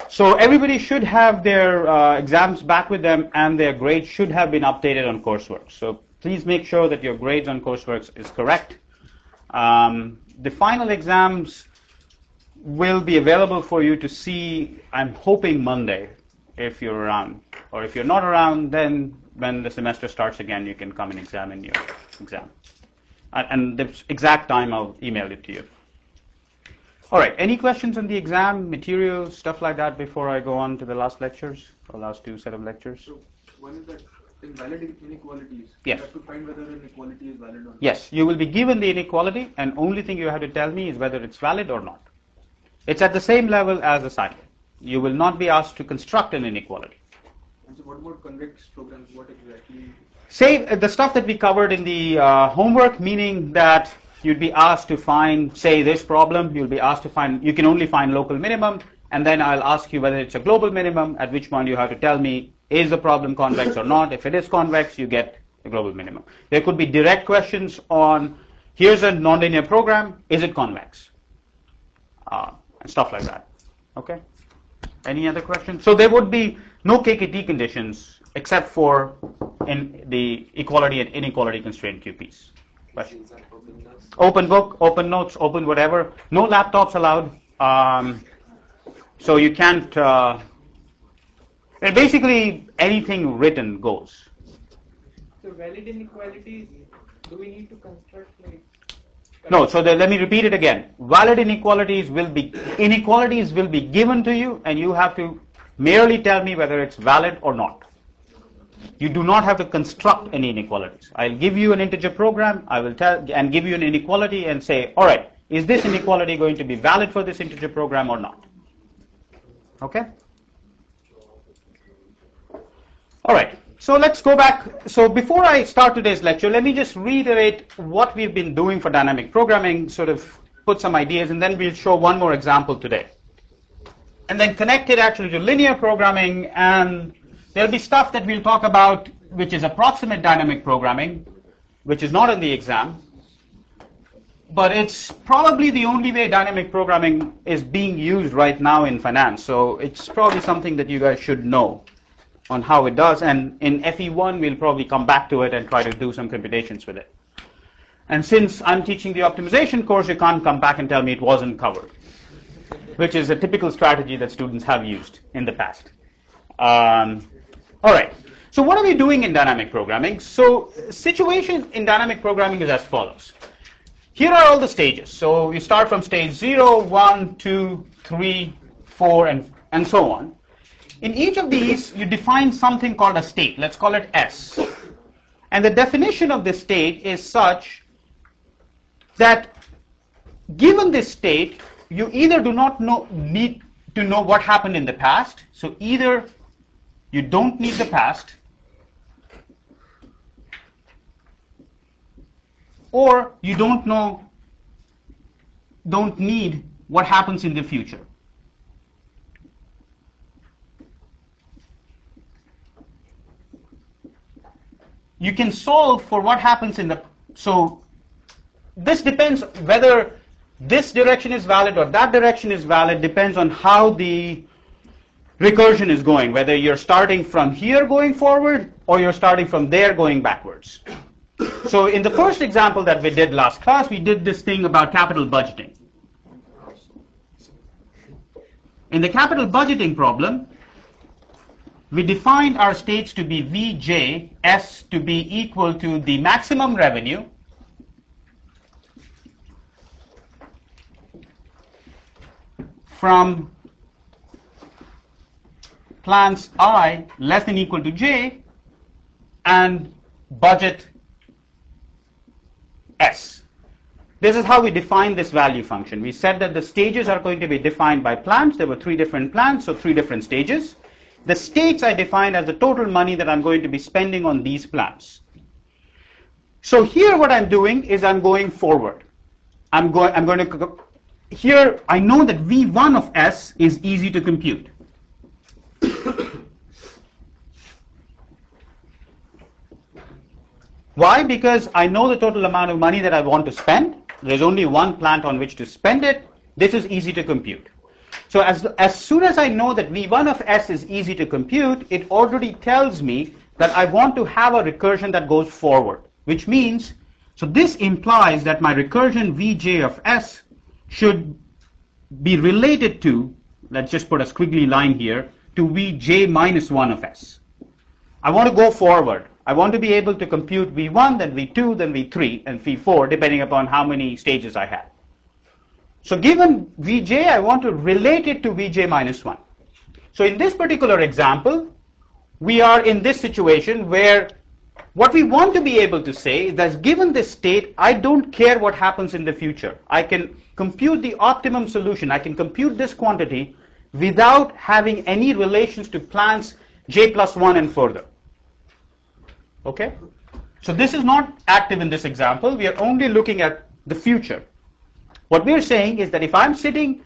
So everybody should have their exams back with them, and their grades should have been updated on coursework. So please make sure that your grades on coursework is correct. The final exams will be available for you to see, I'm hoping Monday, if you're around. Or if you're not around, then when the semester starts again, you can come and examine your exam. And the exact time, I'll email it to you. All right, any questions on the exam, materials, stuff like that before I go on to the last lectures, or last two set of lectures? So one is that invalid inequalities. Yes. You have to find whether an inequality is valid or not. Yes, you will be given the inequality, and only thing you have to tell me is whether it's valid or not. It's at the same level as assignment. You will not be asked to construct an inequality. And so what about convex programs? What exactly? Say the stuff that we covered in the homework, meaning that you'd be asked to find, say, this problem. You'll be asked to find, you can only find local minimum, and then I'll ask you whether it's a global minimum, at which point you have to tell me, is the problem convex or not? If it is convex, you get the global minimum. There could be direct questions on, here's a nonlinear program, is it convex? And stuff like that. Okay? Any other questions? So there would be no KKT conditions except for in the equality and inequality constraint QPs. Questions? Open book, open notes, open whatever. No laptops allowed. So you can't. Basically, anything written goes. So valid inequalities, do we need to construct like? No. So let me repeat it again. Valid inequalities will be given to you, and you have to merely tell me whether it's valid or not. You do not have to construct any inequalities. I'll give you an integer program, I will tell and give you an inequality and say, all right, is this inequality going to be valid for this integer program or not? Okay? All right, so let's go back. So before I start today's lecture, let me just reiterate what we've been doing for dynamic programming, sort of put some ideas, and then we'll show one more example today. And then connect it actually to linear programming, and there'll be stuff that we'll talk about which is approximate dynamic programming, which is not in the exam, but it's probably the only way dynamic programming is being used right now in finance. So it's probably something that you guys should know on how it does. And in FE1, we'll probably come back to it and try to do some computations with it. And since I'm teaching the optimization course, you can't come back and tell me it wasn't covered, which is a typical strategy that students have used in the past. All right, so what are we doing in dynamic programming? So situation in dynamic programming is as follows. Here are all the stages. So you start from stage 0, 1, 2, 3, 4, and so on. In each of these, you define something called a state. Let's call it S. And the definition of this state is such that given this state, you either do not need to know what happened in the past. So either you don't need the past, or you don't need what happens in the future. You can solve for what happens in the, so this depends whether this direction is valid or that direction is valid, depends on how the recursion is going, whether you're starting from here going forward or you're starting from there going backwards. So in the first example that we did last class, we did this thing about capital budgeting. In the capital budgeting problem, we defined our states to be Vj, S to be equal to the maximum revenue from plans I less than equal to j and budget S. This is how we define this value function. We said that the stages are going to be defined by plans. There were 3 different plans, so 3 different stages. The states I defined as the total money that I'm going to be spending on these plans. So here what I'm doing is I'm going forward. I'm going to go, here I know that V1 of S is easy to compute. Why? Because I know the total amount of money that I want to spend. There's only one plant on which to spend it. this is easy to compute. So as soon as I know that V1 of S is easy to compute, it already tells me that I want to have a recursion that goes forward, which means, so this implies that my recursion Vj of S should be related to, let's just put a squiggly line here, to Vj minus 1 of S. I want to go forward. I want to be able to compute V1, then V2, then V3, and V4, depending upon how many stages I have. So given Vj, I want to relate it to Vj minus 1. So in this particular example, we are in this situation where what we want to be able to say is that given this state, I don't care what happens in the future. I can compute the optimum solution. I can compute this quantity without having any relations to plants j plus 1 and further. Okay? So this is not active in this example. We are only looking at the future. What we're saying is that if I'm sitting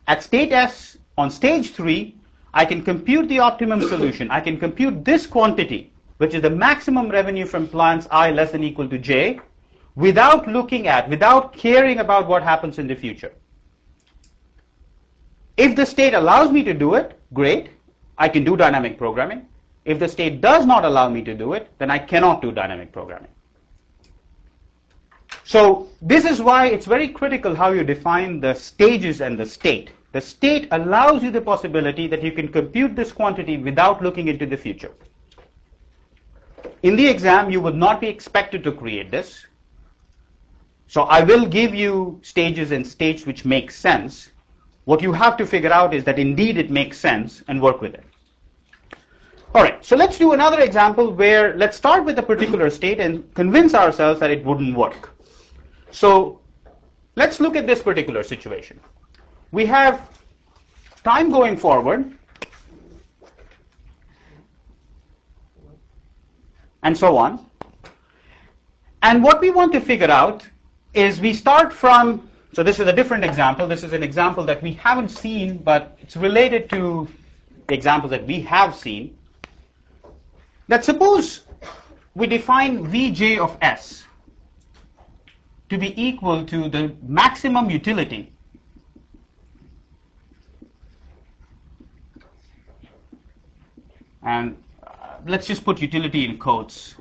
at state S on stage 3, I can compute the optimum solution. I can compute this quantity, which is the maximum revenue from plants I less than equal to j, without caring about what happens in the future. If the state allows me to do it, great, I can do dynamic programming. If the state does not allow me to do it, then I cannot do dynamic programming. So this is why it's very critical how you define the stages and the state. The state allows you the possibility that you can compute this quantity without looking into the future. In the exam, you would not be expected to create this. So I will give you stages and states which make sense. What you have to figure out is that indeed it makes sense and work with it. All right, so let's do another example where let's start with a particular state and convince ourselves that it wouldn't work. So let's look at this particular situation. We have time going forward and so on. And what we want to figure out is we start from, so this is a different example. This is an example that we haven't seen, but it's related to the examples that we have seen. That suppose we define Vj of S to be equal to the maximum utility and let's just put utility in quotes.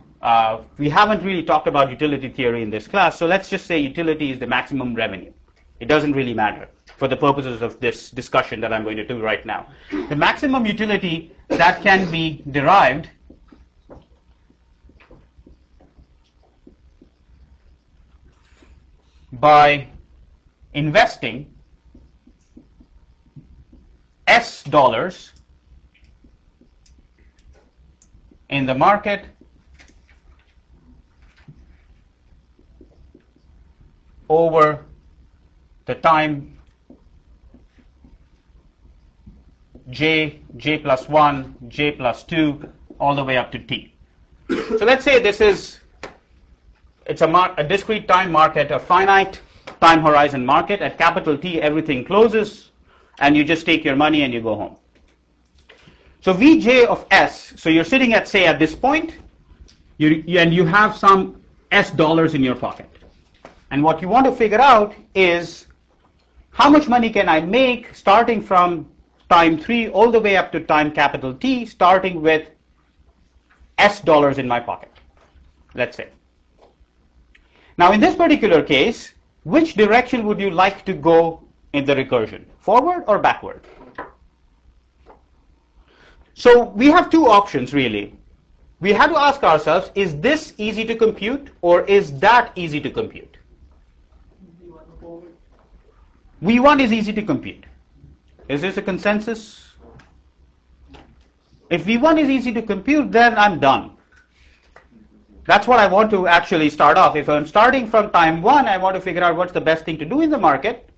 We haven't really talked about utility theory in this class, so let's just say utility is the maximum revenue. It doesn't really matter for the purposes of this discussion that I'm going to do right now. The maximum utility that can be derived by investing S dollars in the market over the time j plus 1, j plus 2, all the way up to t. So let's say this is a discrete time market, a finite time horizon market. At capital T, everything closes, and you just take your money and you go home. So Vj of S, so you're sitting at, say, at this point, and you have some S dollars in your pocket. And what you want to figure out is how much money can I make starting from time 3 all the way up to time capital T, starting with S dollars in my pocket, let's say. Now, in this particular case, which direction would you like to go in the recursion, forward or backward? So we have two options, really. We have to ask ourselves, is this easy to compute or is that easy to compute? V1 is easy to compute. Is this a consensus? If V1 is easy to compute, then I'm done. That's what I want to actually start off. If I'm starting from time 1, I want to figure out what's the best thing to do in the market,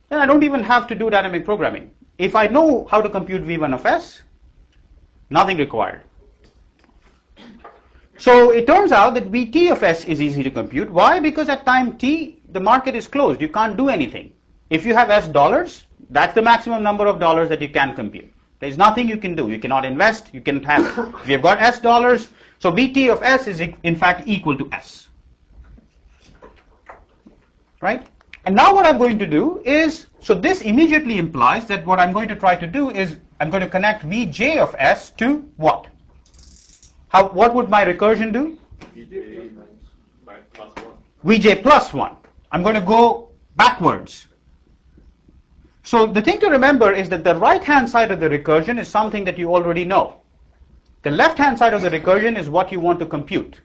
then I don't even have to do dynamic programming. If I know how to compute V1 of S, nothing required. So it turns out that Vt of S is easy to compute. Why? Because at time t, the market is closed. You can't do anything. If you have S dollars, that's the maximum number of dollars that you can compute. There's nothing you can do. You cannot invest. You cannot have it. If you've got S dollars, so Vt of S is in fact equal to S. Right? And now what I'm going to do is, so this immediately implies that what I'm going to try to do is I'm going to connect Vj of S to what? What would my recursion do? Vj plus 1. I'm going to go backwards. So the thing to remember is that the right-hand side of the recursion is something that you already know. The left-hand side of the recursion is what you want to compute.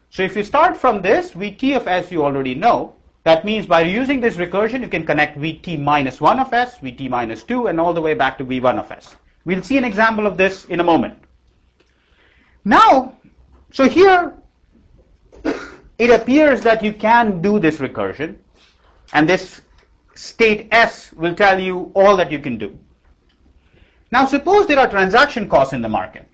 So if you start from this, Vt of S you already know. That means by using this recursion, you can connect Vt minus 1 of S, Vt minus 2, and all the way back to V1 of S. We'll see an example of this in a moment. Now, so here, it appears that you can do this recursion, and this state S will tell you all that you can do. Now, suppose there are transaction costs in the market.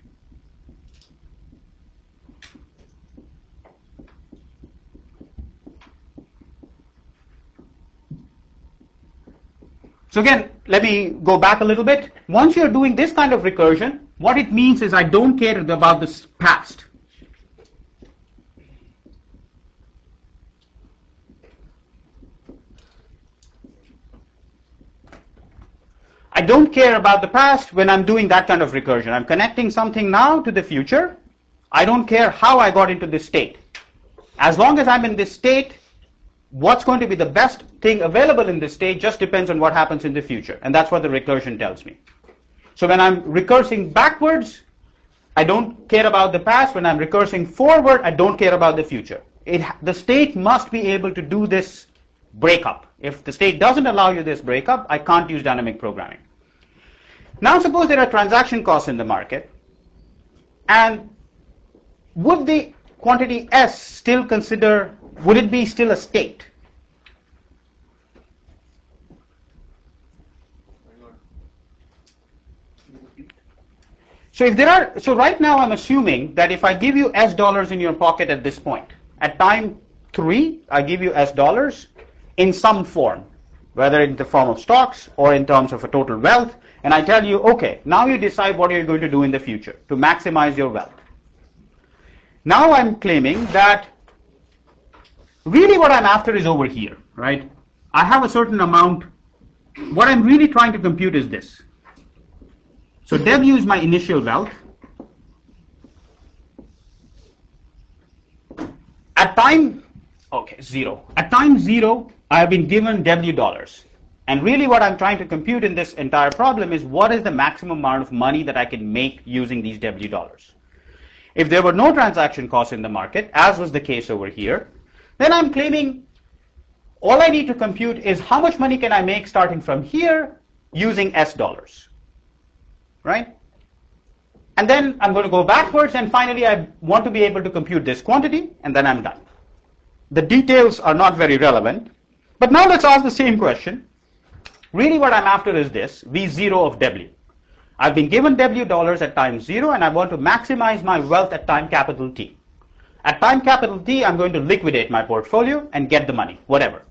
So again, let me go back a little bit. Once you're doing this kind of recursion, what it means is I don't care about the past. I don't care about the past when I'm doing that kind of recursion. I'm connecting something now to the future. I don't care how I got into this state. As long as I'm in this state, what's going to be the best thing available in this state just depends on what happens in the future. And that's what the recursion tells me. So when I'm recursing backwards, I don't care about the past. When I'm recursing forward, I don't care about the future. The state must be able to do this breakup. If the state doesn't allow you this breakup, I can't use dynamic programming. Now suppose there are transaction costs in the market, and would the quantity S still consider, would it be still a state? So if there are, so right now I'm assuming that if I give you S dollars in your pocket at this point, at time 3, I give you S dollars in some form, whether in the form of stocks or in terms of a total wealth, and I tell you, okay, now you decide what you're going to do in the future to maximize your wealth. Now I'm claiming that really what I'm after is over here, right? I have a certain amount. What I'm really trying to compute is this. So W is my initial wealth. At time, okay, 0. At time 0, I have been given W dollars. And really what I'm trying to compute in this entire problem is what is the maximum amount of money that I can make using these W dollars. If there were no transaction costs in the market, as was the case over here, then I'm claiming all I need to compute is how much money can I make starting from here using S dollars, right? And then I'm going to go backwards, and finally I want to be able to compute this quantity, and then I'm done. The details are not very relevant, but now let's ask the same question. Really what I'm after is this, V0 of W. I've been given W dollars at time 0, and I want to maximize my wealth at time capital T. At time capital T, I'm going to liquidate my portfolio and get the money, whatever.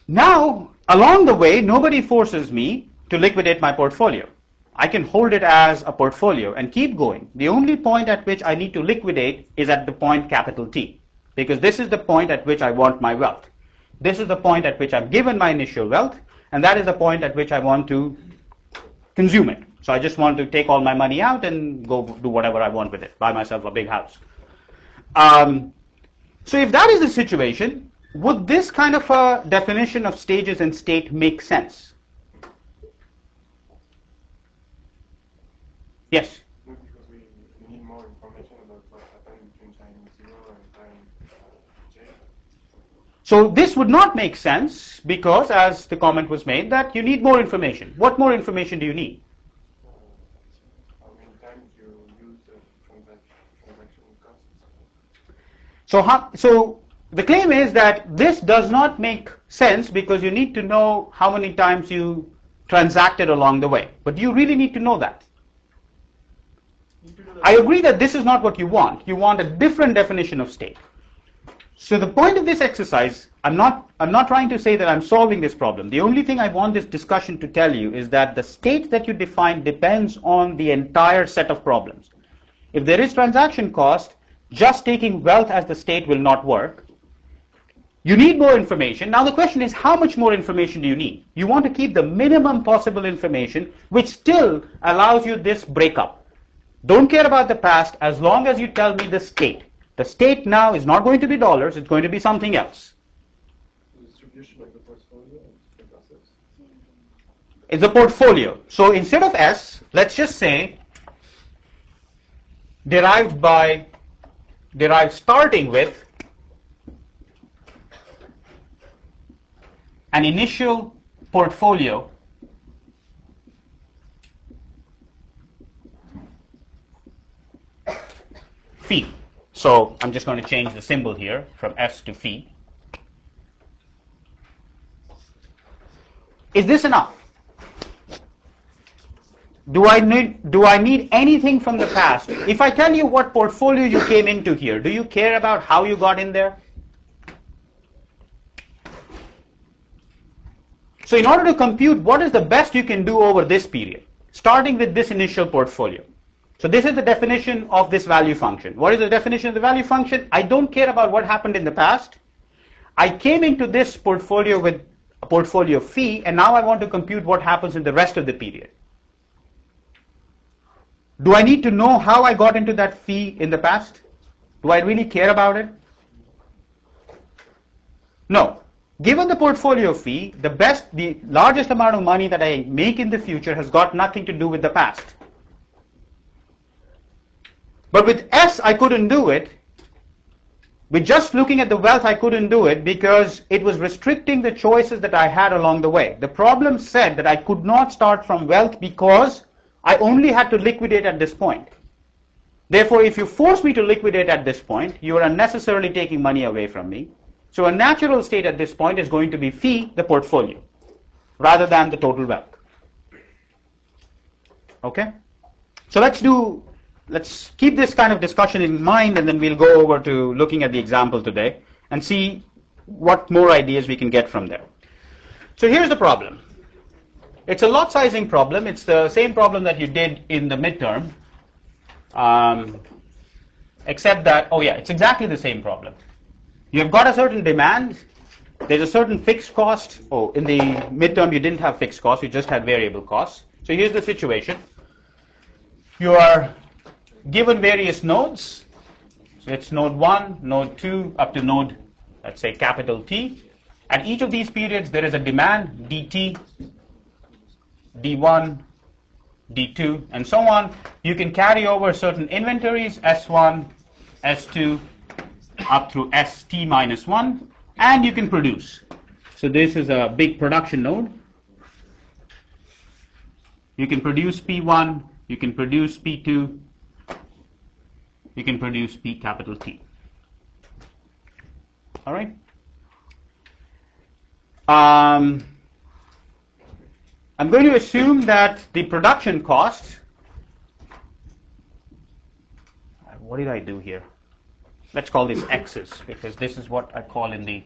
Now, along the way, nobody forces me to liquidate my portfolio. I can hold it as a portfolio and keep going. The only point at which I need to liquidate is at the point capital T, because this is the point at which I want my wealth. This is the point at which I'm given my initial wealth, and that is the point at which I want to consume it. So I just want to take all my money out and go do whatever I want with it, buy myself a big house. So if that is the situation, would this kind of a definition of stages and state make sense? Yes? Because we need more information about what happened between time 0 and time J. So this would not make sense because, as the comment was made, that you need more information. What more information do you need? How many times you use the transaction costs? So the claim is that this does not make sense because you need to know how many times you transacted along the way. But do you really need to know that? I agree that this is not what you want. You want a different definition of state. So the point of this exercise, I'm not trying to say that I'm solving this problem. The only thing I want this discussion to tell you is that the state that you define depends on the entire set of problems. If there is transaction cost, just taking wealth as the state will not work. You need more information. Now the question is, how much more information do you need? You want to keep the minimum possible information, which still allows you this breakup. Don't care about the past as long as you tell me the state. The state now is not going to be dollars, it's going to be something else. The distribution of the portfolio and assets. It's a portfolio. So instead of S, let's just say derived starting with an initial portfolio phi. So I'm just going to change the symbol here from S to phi. Is this enough? Do I need anything from the past? If I tell you what portfolio you came into here, do you care about how you got in there? So in order to compute what is the best you can do over this period, starting with this initial portfolio. So this is the definition of this value function. What is the definition of the value function? I don't care about what happened in the past. I came into this portfolio with a portfolio phi, and now I want to compute what happens in the rest of the period. Do I need to know how I got into that phi in the past? Do I really care about it? No. Given the portfolio fee, the largest amount of money that I make in the future has got nothing to do with the past. But with S, I couldn't do it. With just looking at the wealth, I couldn't do it because it was restricting the choices that I had along the way. The problem said that I could not start from wealth because I only had to liquidate at this point. Therefore, if you force me to liquidate at this point, you are unnecessarily taking money away from me. So a natural state at this point is going to be phi, the portfolio, rather than the total wealth. Okay? So let's keep this kind of discussion in mind, and then we'll go over to looking at the example today and see what more ideas we can get from there. So here's the problem. It's a lot sizing problem. It's the same problem that you did in the midterm, except that, it's exactly the same problem. You have got a certain demand, there's a certain fixed cost. In the midterm you didn't have fixed costs, you just had variable costs. So here's the situation. You are given various nodes. So it's node 1, node 2, up to node, let's say, capital T. At each of these periods there is a demand, dt, d1, d2, and so on. You can carry over certain inventories, S1, S2, up through st minus 1, and you can produce. So this is a big production node. You can produce P1, you can produce P2, you can produce P capital T. All right. I'm going to assume that the production cost, what did I do here? Let's call this x's, because this is what I call in the,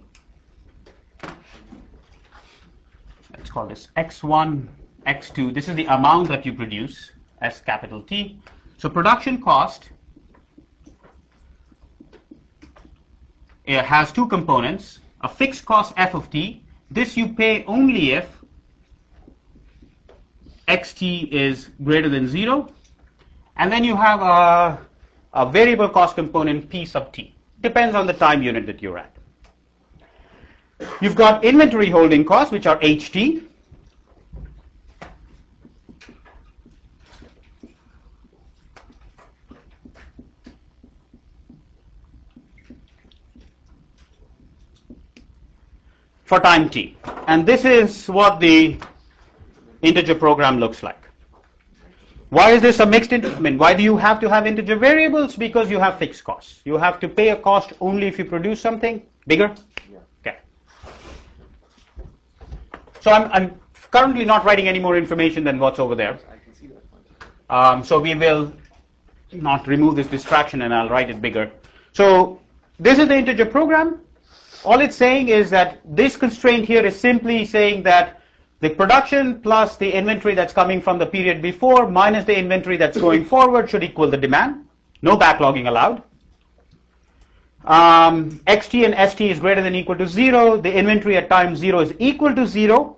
let's call this x1, x2. This is the amount that you produce, S capital T. So production cost has two components, a fixed cost f of t. This you pay only if xt is greater than 0. And then you have a variable cost component P sub t. Depends on the time unit that you're at. You've got inventory holding costs, which are HT. For time t. And this is what the integer program looks like. Why is this a mixed why do you have to have integer variables? Because you have fixed costs. You have to pay a cost only if you produce something bigger. Yeah. Okay. So I'm currently not writing any more information than what's over there. I can see that. So we will not remove this distraction, and I'll write it bigger. So this is the integer program. All it's saying is that this constraint here is simply saying that the production plus the inventory that's coming from the period before minus the inventory that's going forward should equal the demand. No backlogging allowed. xt and st is greater than or equal to 0, the inventory at time 0 is equal to 0,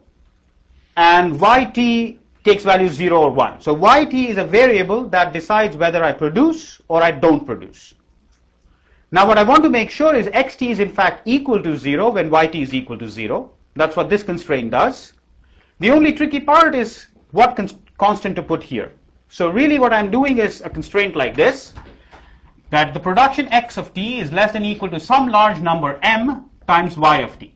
and yt takes value 0 or 1. So yt is a variable that decides whether I produce or I don't produce. Now what I want to make sure is xt is in fact equal to 0 when yt is equal to 0. That's what this constraint does. The only tricky part is what constant to put here. So really what I'm doing is a constraint like this, that the production x of t is less than or equal to some large number m times y of t.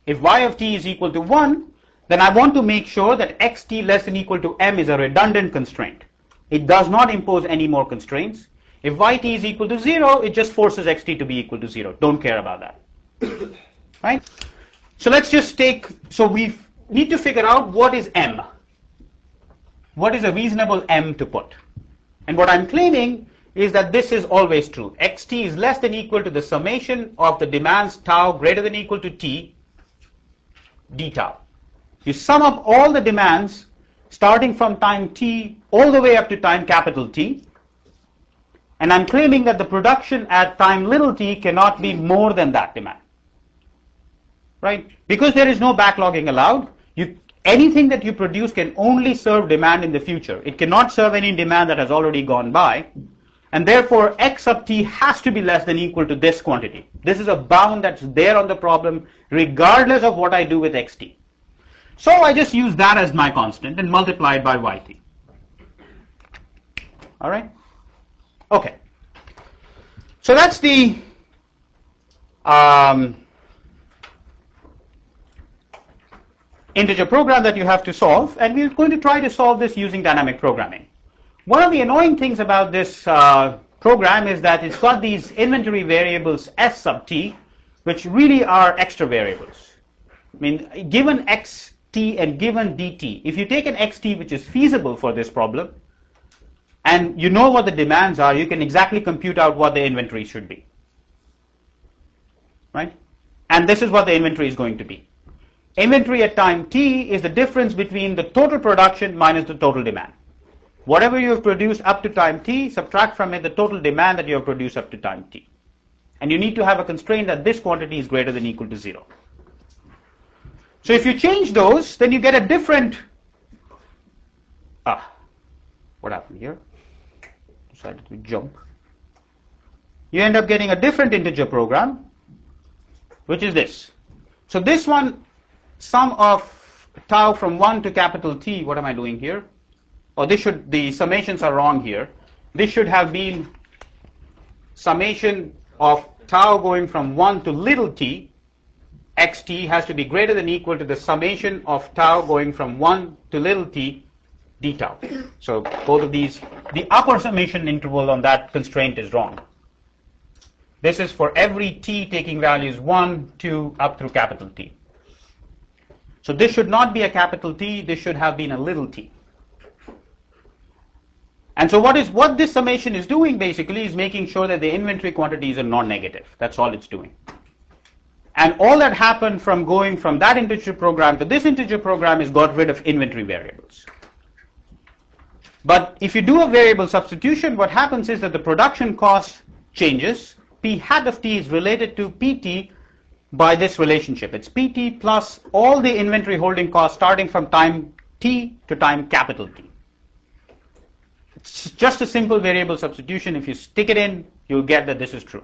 If y of t is equal to 1, then I want to make sure that xt less than or equal to m is a redundant constraint. It does not impose any more constraints. If yt is equal to 0, it just forces xt to be equal to 0. Don't care about that. Right? So let's just so we need to figure out what is m. What is a reasonable m to put? And what I'm claiming is that this is always true. xt is less than or equal to the summation of the demands tau greater than or equal to t d tau. You sum up all the demands starting from time t all the way up to time capital T, and I'm claiming that the production at time little t cannot be more than that demand. Right? Because there is no backlogging allowed, anything that you produce can only serve demand in the future. It cannot serve any demand that has already gone by, and therefore x sub t has to be less than or equal to this quantity. This is a bound that's there on the problem regardless of what I do with xt. So I just use that as my constant and multiply it by yt. All right? Okay. So that's the integer program that you have to solve, and we're going to try to solve this using dynamic programming. One of the annoying things about this program is that it's got these inventory variables s sub t, which really are extra variables. I mean, given xt and given dt, if you take an xt which is feasible for this problem, and you know what the demands are, you can exactly compute out what the inventory should be. Right? And this is what the inventory is going to be. Inventory at time t is the difference between the total production minus the total demand. Whatever you have produced up to time t, subtract from it the total demand that you have produced up to time t. And you need to have a constraint that this quantity is greater than or equal to 0. So if you change those, then you get a different... what happened here? Decided to jump. You end up getting a different integer program, which is this. So this one, sum of tau from 1 to capital T, what am I doing here? Oh, the summations are wrong here. This should have been summation of tau going from 1 to little t, xt has to be greater than or equal to the summation of tau going from 1 to little t d tau. So both of these, the upper summation interval on that constraint is wrong. This is for every t taking values 1, 2, up through capital T. So this should not be a capital T, this should have been a little t. And so what this summation is doing basically is making sure that the inventory quantities are non-negative. That's all it's doing. And all that happened from going from that integer program to this integer program is got rid of inventory variables. But if you do a variable substitution, what happens is that the production cost changes. P hat of t is related to pt by this relationship. It's pt plus all the inventory holding costs starting from time t to time capital T. It's just a simple variable substitution. If you stick it in, you'll get that this is true.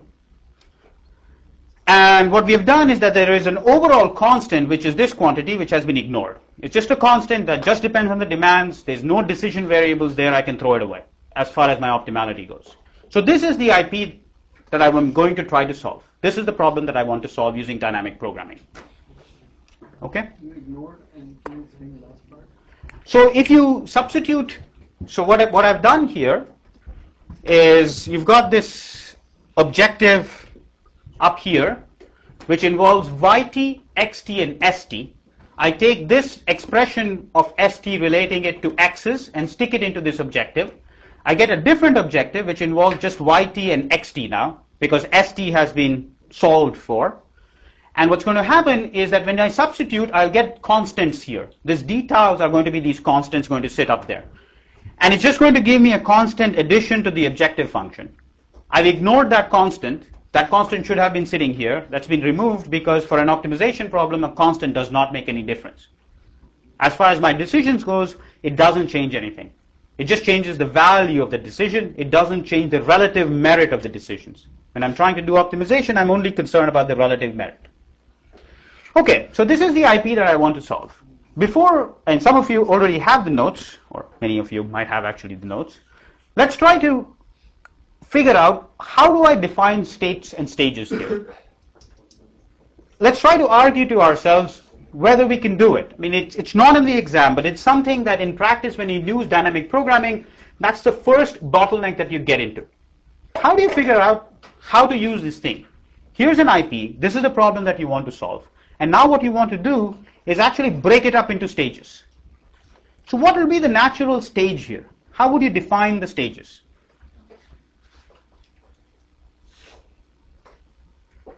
And what we have done is that there is an overall constant, which is this quantity, which has been ignored. It's just a constant that just depends on the demands. There's no decision variables there. I can throw it away as far as my optimality goes. So this is the IP that I'm going to try to solve. This is the problem that I want to solve using dynamic programming. Okay? You ignored, and can you explain the last part? So if you substitute, so what I've done here is you've got this objective up here, which involves yt, xt, and st. I take this expression of st relating it to x's and stick it into this objective. I get a different objective which involves just yt and xt now, because st has been solved for. And what's going to happen is that when I substitute, I'll get constants here. These d taus are going to be these constants going to sit up there. And it's just going to give me a constant addition to the objective function. I've ignored that constant, That constant should have been sitting here. That's been removed because for an optimization problem, a constant does not make any difference. As far as my decisions goes, it doesn't change anything. It just changes the value of the decision. It doesn't change the relative merit of the decisions. When I'm trying to do optimization, I'm only concerned about the relative merit. Okay, so this is the IP that I want to solve. Before, and some of you already have the notes, or many of you might have actually the notes, let's try to figure out how do I define states and stages here. Let's try to argue to ourselves whether we can do it. I mean, it's not in the exam, but it's something that in practice when you use dynamic programming, that's the first bottleneck that you get into. How do you figure out how to use this thing? Here's an IP. This is the problem that you want to solve. And now what you want to do is actually break it up into stages. So what will be the natural stage here? How would you define the stages?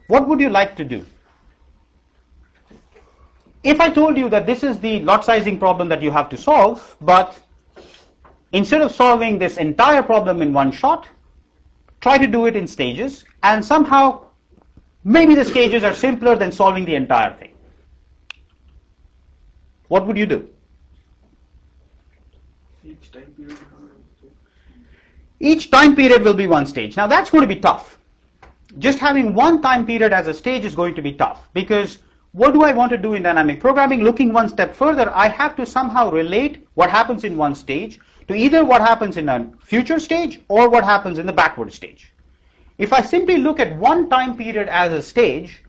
What would you like to do? If I told you that this is the lot sizing problem that you have to solve, but instead of solving this entire problem in one shot, try to do it in stages, and somehow maybe the stages are simpler than solving the entire thing. What would you do? Each time period will be one stage. Now that's going to be tough. Just having one time period as a stage is going to be tough, because what do I want to do in dynamic programming? Looking one step further, I have to somehow relate what happens in one stage to either what happens in a future stage or what happens in the backward stage. If I simply look at one time period as a stage,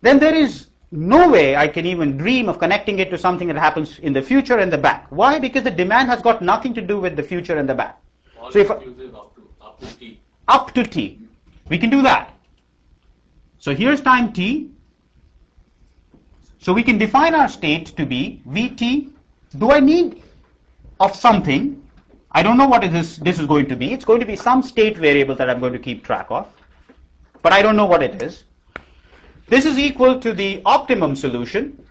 then there is no way I can even dream of connecting it to something that happens in the future and the back. Why? Because the demand has got nothing to do with the future and the back. All so if uses up to t. Up to t. We can do that. So here's time t. So we can define our state to be Vt. Do I need of something? I don't know what this is going to be. It's going to be some state variable that I'm going to keep track of, but I don't know what it is. This is equal to the optimum solution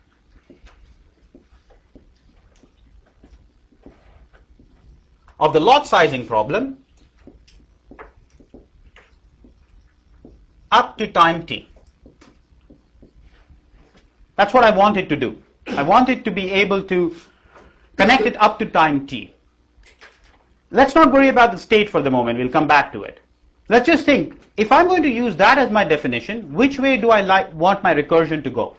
of the lot sizing problem up to time t. That's what I want it to do. I want it to be able to connect it up to time t. Let's not worry about the state for the moment. We'll come back to it. Let's just think, if I'm going to use that as my definition, which way do I want my recursion to go?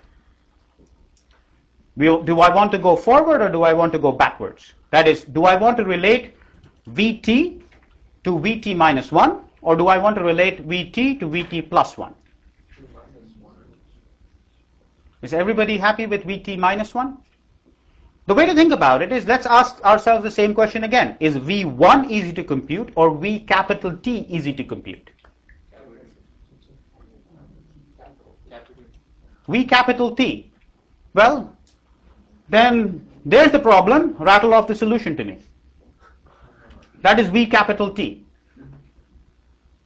Do I want to go forward or do I want to go backwards? That is, do I want to relate Vt to Vt minus 1, or do I want to relate Vt to Vt plus 1? Is everybody happy with Vt minus 1? The way to think about it is, let's ask ourselves the same question again. Is V1 easy to compute or V capital T easy to compute? V capital T. Well, then there's the problem. Rattle off the solution to me. That is V capital T.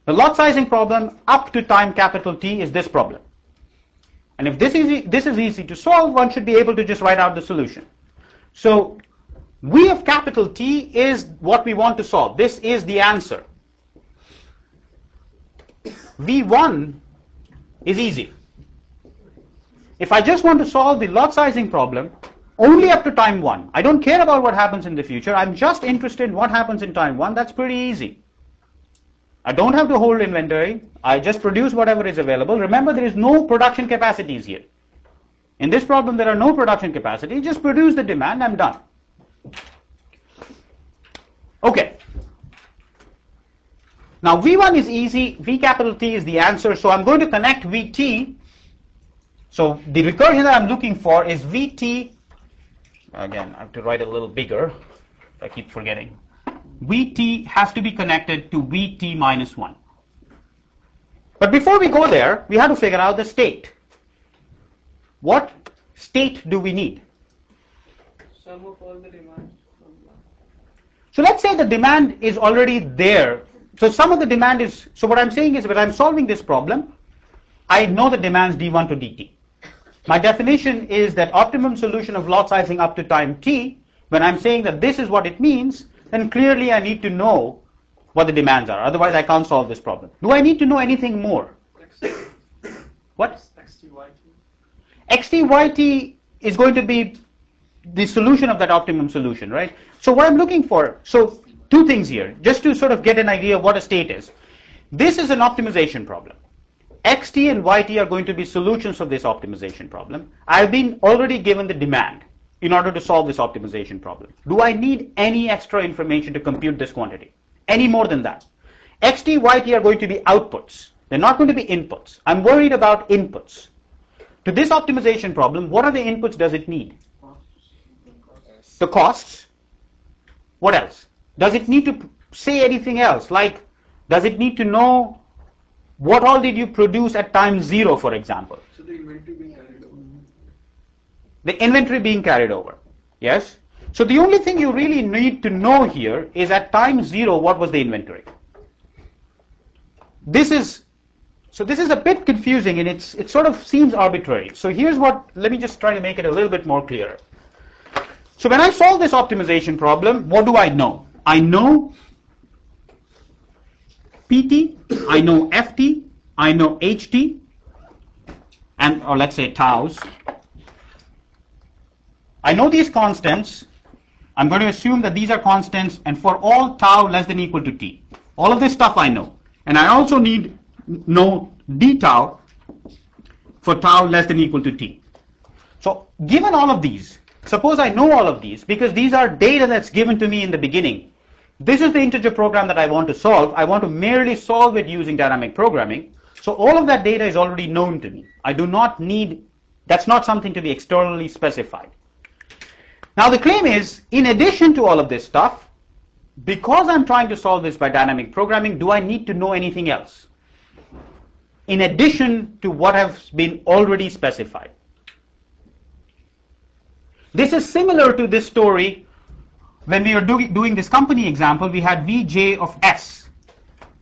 The lot sizing problem up to time capital T is this problem. And if this is easy to solve, one should be able to just write out the solution. So V of capital T is what we want to solve. This is the answer. V1 is easy. If I just want to solve the lot sizing problem only up to time 1, I don't care about what happens in the future. I'm just interested in what happens in time 1. That's pretty easy. I don't have to hold inventory. I just produce whatever is available. Remember, there is no production capacities here. In this problem, there are no production capacities. Just produce the demand. I'm done. Okay. Now, V1 is easy. V capital T is the answer. So I'm going to connect Vt. So the recursion that I'm looking for is Vt. Again, I have to write a little bigger. I keep forgetting. Vt has to be connected to Vt minus 1. But before we go there, we have to figure out the state. What state do we need? Sum of all the demands. So let's say the demand is already there. So some of the demand is, so what I'm saying is when I'm solving this problem, I know the demands d1 to dt. My definition is that optimum solution of lot sizing up to time t. When I'm saying that this is what it means, then clearly I need to know what the demands are. Otherwise, I can't solve this problem. Do I need to know anything more? What? XTYT. XTYT is going to be the solution of that optimum solution, right? So what I'm looking for, so two things here, just to sort of get an idea of what a state is. This is an optimization problem. XT and YT are going to be solutions of this optimization problem. I've been already given the demand in order to solve this optimization problem. Do I need any extra information to compute this quantity? Any more than that? XT, YT are going to be outputs. They're not going to be inputs. I'm worried about inputs. To this optimization problem, what are the inputs does it need? The costs. What else? Does it need to say anything else? Like, does it need to know what all did you produce at time 0, for example? So the inventory being carried over. The inventory being carried over. Yes? So the only thing you really need to know here is at time 0, what was the inventory? This is a bit confusing and it sort of seems arbitrary. So here's what, let me just try to make it a little bit more clear. So when I solve this optimization problem, what do I know? I know PT, I know FT, I know HT, and or let's say taus. I know these constants. I'm going to assume that these are constants, and for all tau less than equal to t. All of this stuff I know. And I also know d tau for tau less than equal to t. So given all of these, suppose I know all of these, because these are data that's given to me in the beginning. This is the integer program that I want to solve. I want to merely solve it using dynamic programming. So all of that data is already known to me. I do not need, that's not something to be externally specified. Now the claim is, in addition to all of this stuff, because I'm trying to solve this by dynamic programming, do I need to know anything else? In addition to what has been already specified. This is similar to this story when we were doing this company example. We had Vj of S.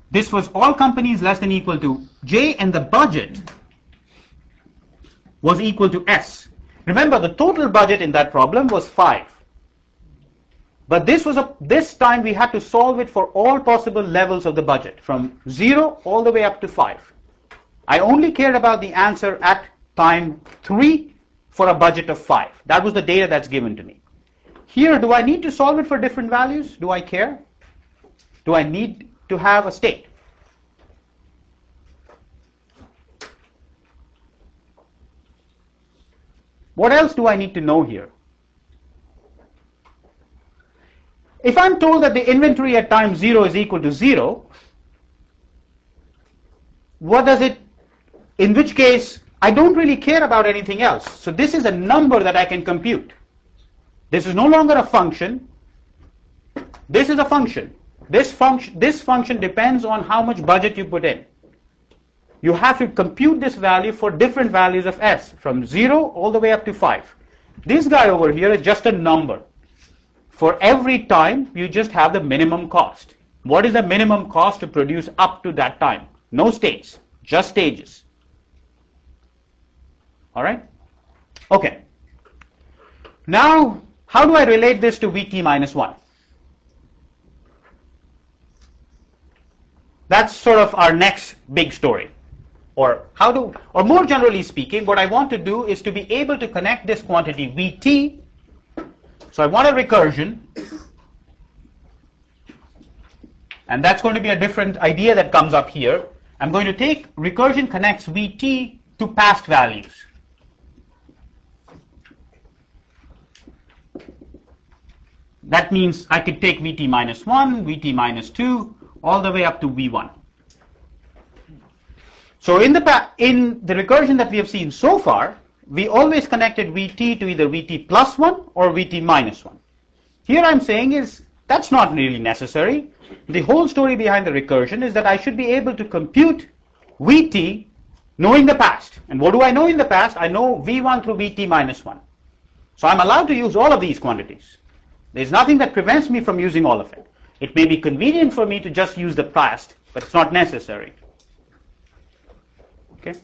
This was all companies less than equal to J, and the budget was equal to S. Remember, the total budget in that problem was 5. But this time we had to solve it for all possible levels of the budget, from 0 all the way up to 5. I only cared about the answer at time 3 for a budget of 5. That was the data that's given to me. Here, do I need to solve it for different values? Do I care? Do I need to have a state? What else do I need to know here? If I'm told that the inventory at time 0 is equal to 0, what does it, in which case, I don't really care about anything else. So this is a number that I can compute. This is no longer a function. This is a function. This function depends on how much budget you put in. You have to compute this value for different values of S, from 0 all the way up to 5. This guy over here is just a number. For every time, you just have the minimum cost. What is the minimum cost to produce up to that time? No states, just stages. All right? Okay. Now, how do I relate this to Vt minus 1? That's sort of our next big story. Or more generally speaking, what I want to do is to be able to connect this quantity Vt. So I want a recursion, and that's going to be a different idea that comes up here. I'm going to take recursion connects Vt to past values. That means I could take Vt minus 1, Vt minus 2, all the way up to V1. So in the recursion that we have seen so far, we always connected Vt to either Vt plus 1 or Vt minus 1. Here I'm saying is that's not really necessary. The whole story behind the recursion is that I should be able to compute Vt knowing the past. And what do I know in the past? I know V1 through Vt minus 1. So I'm allowed to use all of these quantities. There's nothing that prevents me from using all of it. It may be convenient for me to just use the past, but it's not necessary. Okay?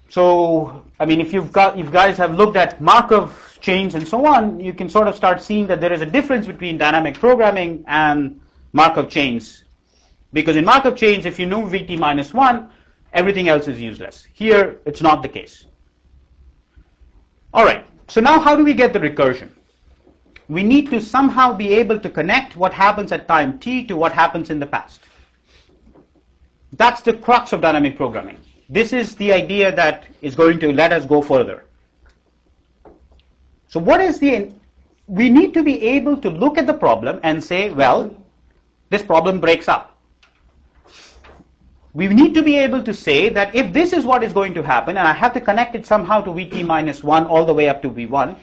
So, I mean, if you guys have looked at Markov chains and so on, you can sort of start seeing that there is a difference between dynamic programming and Markov chains Because in Markov chains, if you know Vt minus 1, everything else is useless. Here, it's not the case. All right, so now how do we get the recursion? We need to somehow be able to connect what happens at time t to what happens in the past. That's the crux of dynamic programming. This is the idea that is going to let us go further. So we need to be able to look at the problem and say, well, this problem breaks up. We need to be able to say that if this is what is going to happen, and I have to connect it somehow to Vt minus 1 all the way up to V1,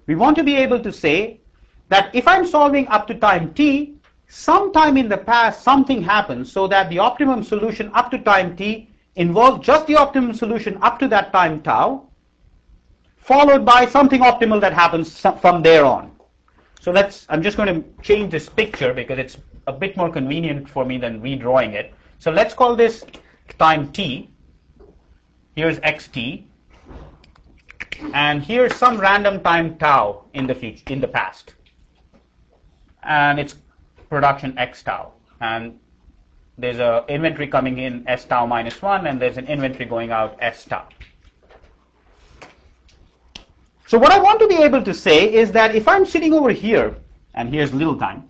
we want to be able to say that if I'm solving up to time t, sometime in the past something happens so that the optimum solution up to time t involves just the optimum solution up to that time tau, followed by something optimal that happens from there on. So I'm just going to change this picture because it's a bit more convenient for me than redrawing it. So let's call this time t. Here's xt, and here's some random time tau in the past, and it's production x tau, and there's an inventory coming in s tau minus 1, and there's an inventory going out s tau. So what I want to be able to say is that if I'm sitting over here, and here's little time,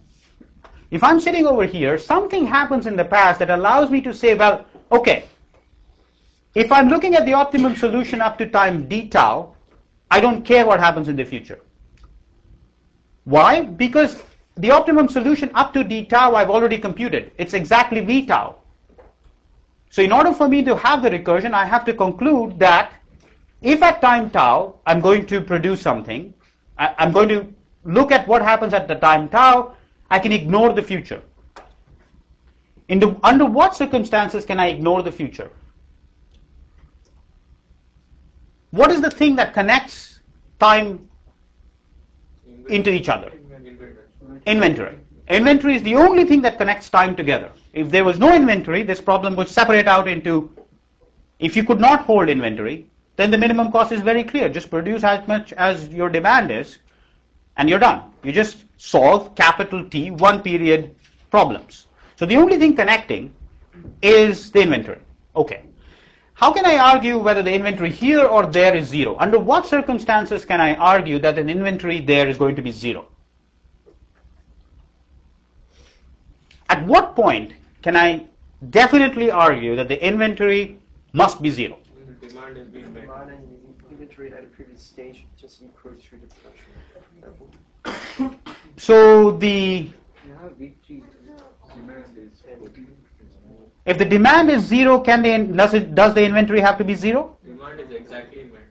if I'm sitting over here, something happens in the past that allows me to say, well, okay, if I'm looking at the optimum solution up to time d tau, I don't care what happens in the future. Why? Because the optimum solution up to d tau I've already computed. It's exactly v tau. So in order for me to have the recursion, I have to conclude that if at time tau I'm going to produce something, I'm going to look at what happens at the time tau, I can ignore the future. Under what circumstances can I ignore the future? What is the thing that connects time into each other? Inventory. Inventory is the only thing that connects time together. If there was no inventory, this problem would separate out into, if you could not hold inventory, then the minimum cost is very clear. Just produce as much as your demand is, and you're done. You just solve capital T 1 period problems. So the only thing connecting is the inventory. Okay. How can I argue whether the inventory here or there is 0? Under what circumstances can I argue that an inventory there is going to be 0? At what point can I definitely argue that the inventory must be 0? The demand is being met. Demand and inventory at a previous stage just equals through the production level. So if the demand is 0, does the inventory have to be 0? Demand is exactly met.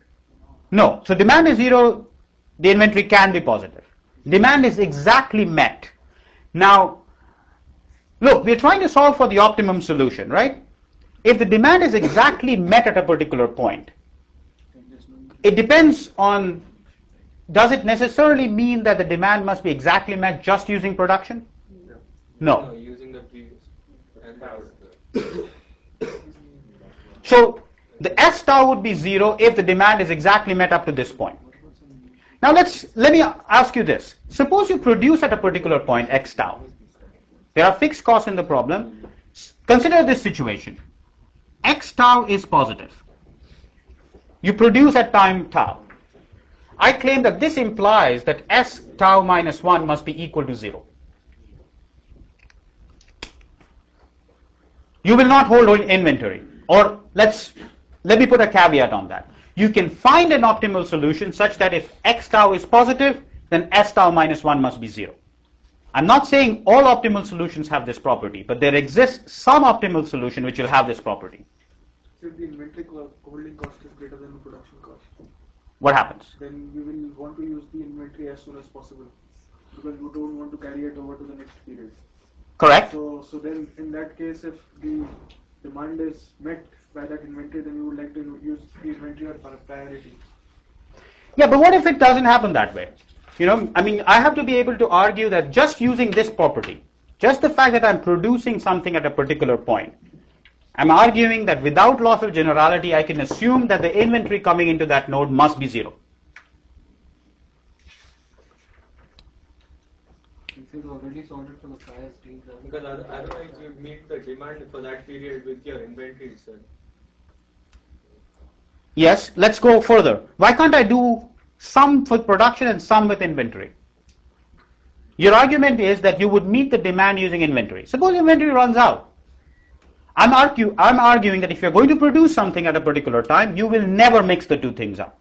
No. So demand is 0, the inventory can be positive. Demand is exactly met. Now, look, we're trying to solve for the optimum solution, right? If the demand is exactly met at a particular point, it depends on, does it necessarily mean that the demand must be exactly met just using production? No. No, using the previous. So the S tau would be 0 if the demand is exactly met up to this point. Now let me ask you this. Suppose you produce at a particular point x tau. There are fixed costs in the problem. Consider this situation. X tau is positive. You produce at time tau. I claim that this implies that S tau minus 1 must be equal to 0. You will not hold inventory. Or let me put a caveat on that. You can find an optimal solution such that if x tau is positive, then S tau minus 1 must be 0. I'm not saying all optimal solutions have this property, but there exists some optimal solution which will have this property. So if the inventory holding cost is greater than the production cost, What happens? then you will want to use the inventory as soon as possible because you don't want to carry it over to the next period. Correct? So then in that case, if the demand is met by that inventory, then you would like to use the inventory for priority. Yeah, but what if it doesn't happen that way? I have to be able to argue that just using this property, just the fact that I'm producing something at a particular point, I'm arguing that without loss of generality, I can assume that the inventory coming into that node must be 0. It is already sorted for the prior stage. Because otherwise you meet the demand for that period with your inventory itself. Yes, let's go further. Why can't I do some with production and some with inventory? Your argument is that you would meet the demand using inventory. Suppose inventory runs out. I'm arguing that if you're going to produce something at a particular time, you will never mix the two things up.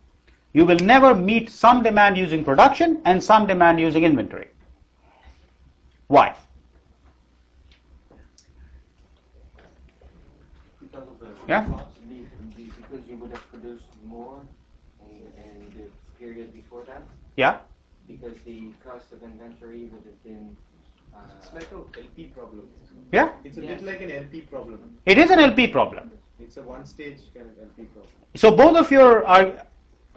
You will never meet some demand using production and some demand using inventory. Why? Because of the Yeah? cost, because you would have produced more in the period before that, Yeah? because the cost of inventory would have been. It's like a LP problem. Yeah? It's a bit like an LP problem. It is an LP problem. It's a one-stage kind of LP problem. So both of your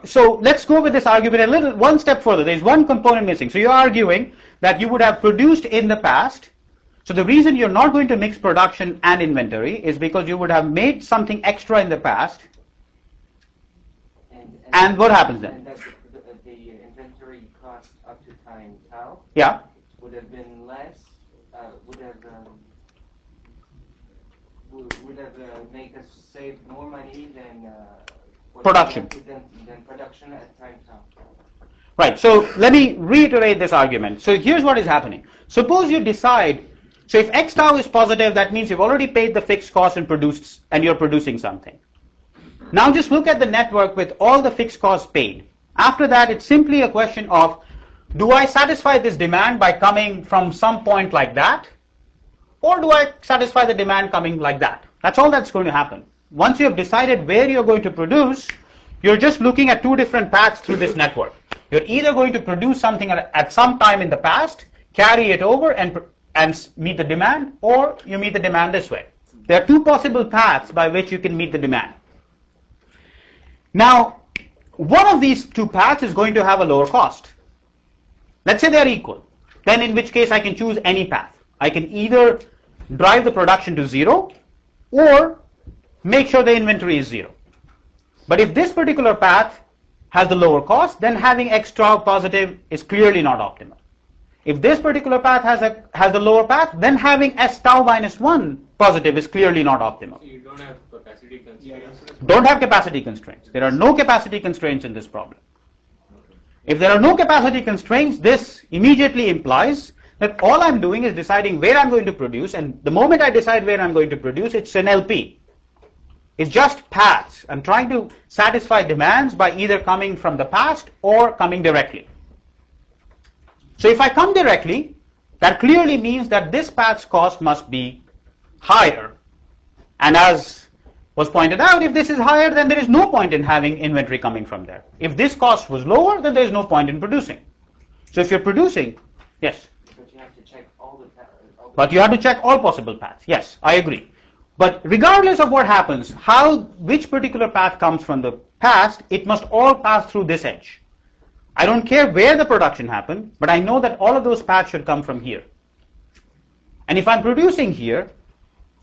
so let's go with this argument one step further. There's one component missing. So you're arguing that you would have produced in the past. So the reason you're not going to mix production and inventory is because you would have made something extra in the past. And what happens then? And that the inventory cost up to time tau Yeah. would have been less. Would have make us save more money than Production. Than production at time tau. Right. So let me reiterate this argument. So here's what is happening. Suppose you decide, so if x tau is positive, that means you've already paid the fixed cost and you're producing something. Now just look at the network with all the fixed costs paid. After that, it's simply a question of, do I satisfy this demand by coming from some point like that? Or do I satisfy the demand coming like that? That's all that's going to happen. Once you have decided where you're going to produce, you're just looking at two different paths through this network. You're either going to produce something at some time in the past, carry it over and meet the demand, or you meet the demand this way. There are two possible paths by which you can meet the demand. Now, one of these two paths is going to have a lower cost. Let's say they're equal. Then in which case I can choose any path. I can either drive the production to zero or make sure the inventory is zero. But if this particular path has the lower cost, then having x tau positive is clearly not optimal. If this particular path has the lower path, then having s tau minus 1 positive is clearly not optimal. So you don't have capacity constraints. Don't have capacity constraints. There are no capacity constraints in this problem. If there are no capacity constraints, this immediately implies that all I'm doing is deciding where I'm going to produce, and the moment I decide where I'm going to produce, it's an LP. It's just paths. I'm trying to satisfy demands by either coming from the past or coming directly. So if I come directly, that clearly means that this path's cost must be higher. And as was pointed out, if this is higher, then there is no point in having inventory coming from there. If this cost was lower, then there is no point in producing. So if you're producing, yes? But you have to check all the paths. But you have to check all possible paths. Yes, I agree. But regardless of what happens, which particular path comes from the past, it must all pass through this edge. I don't care where the production happened, but I know that all of those paths should come from here. And if I'm producing here,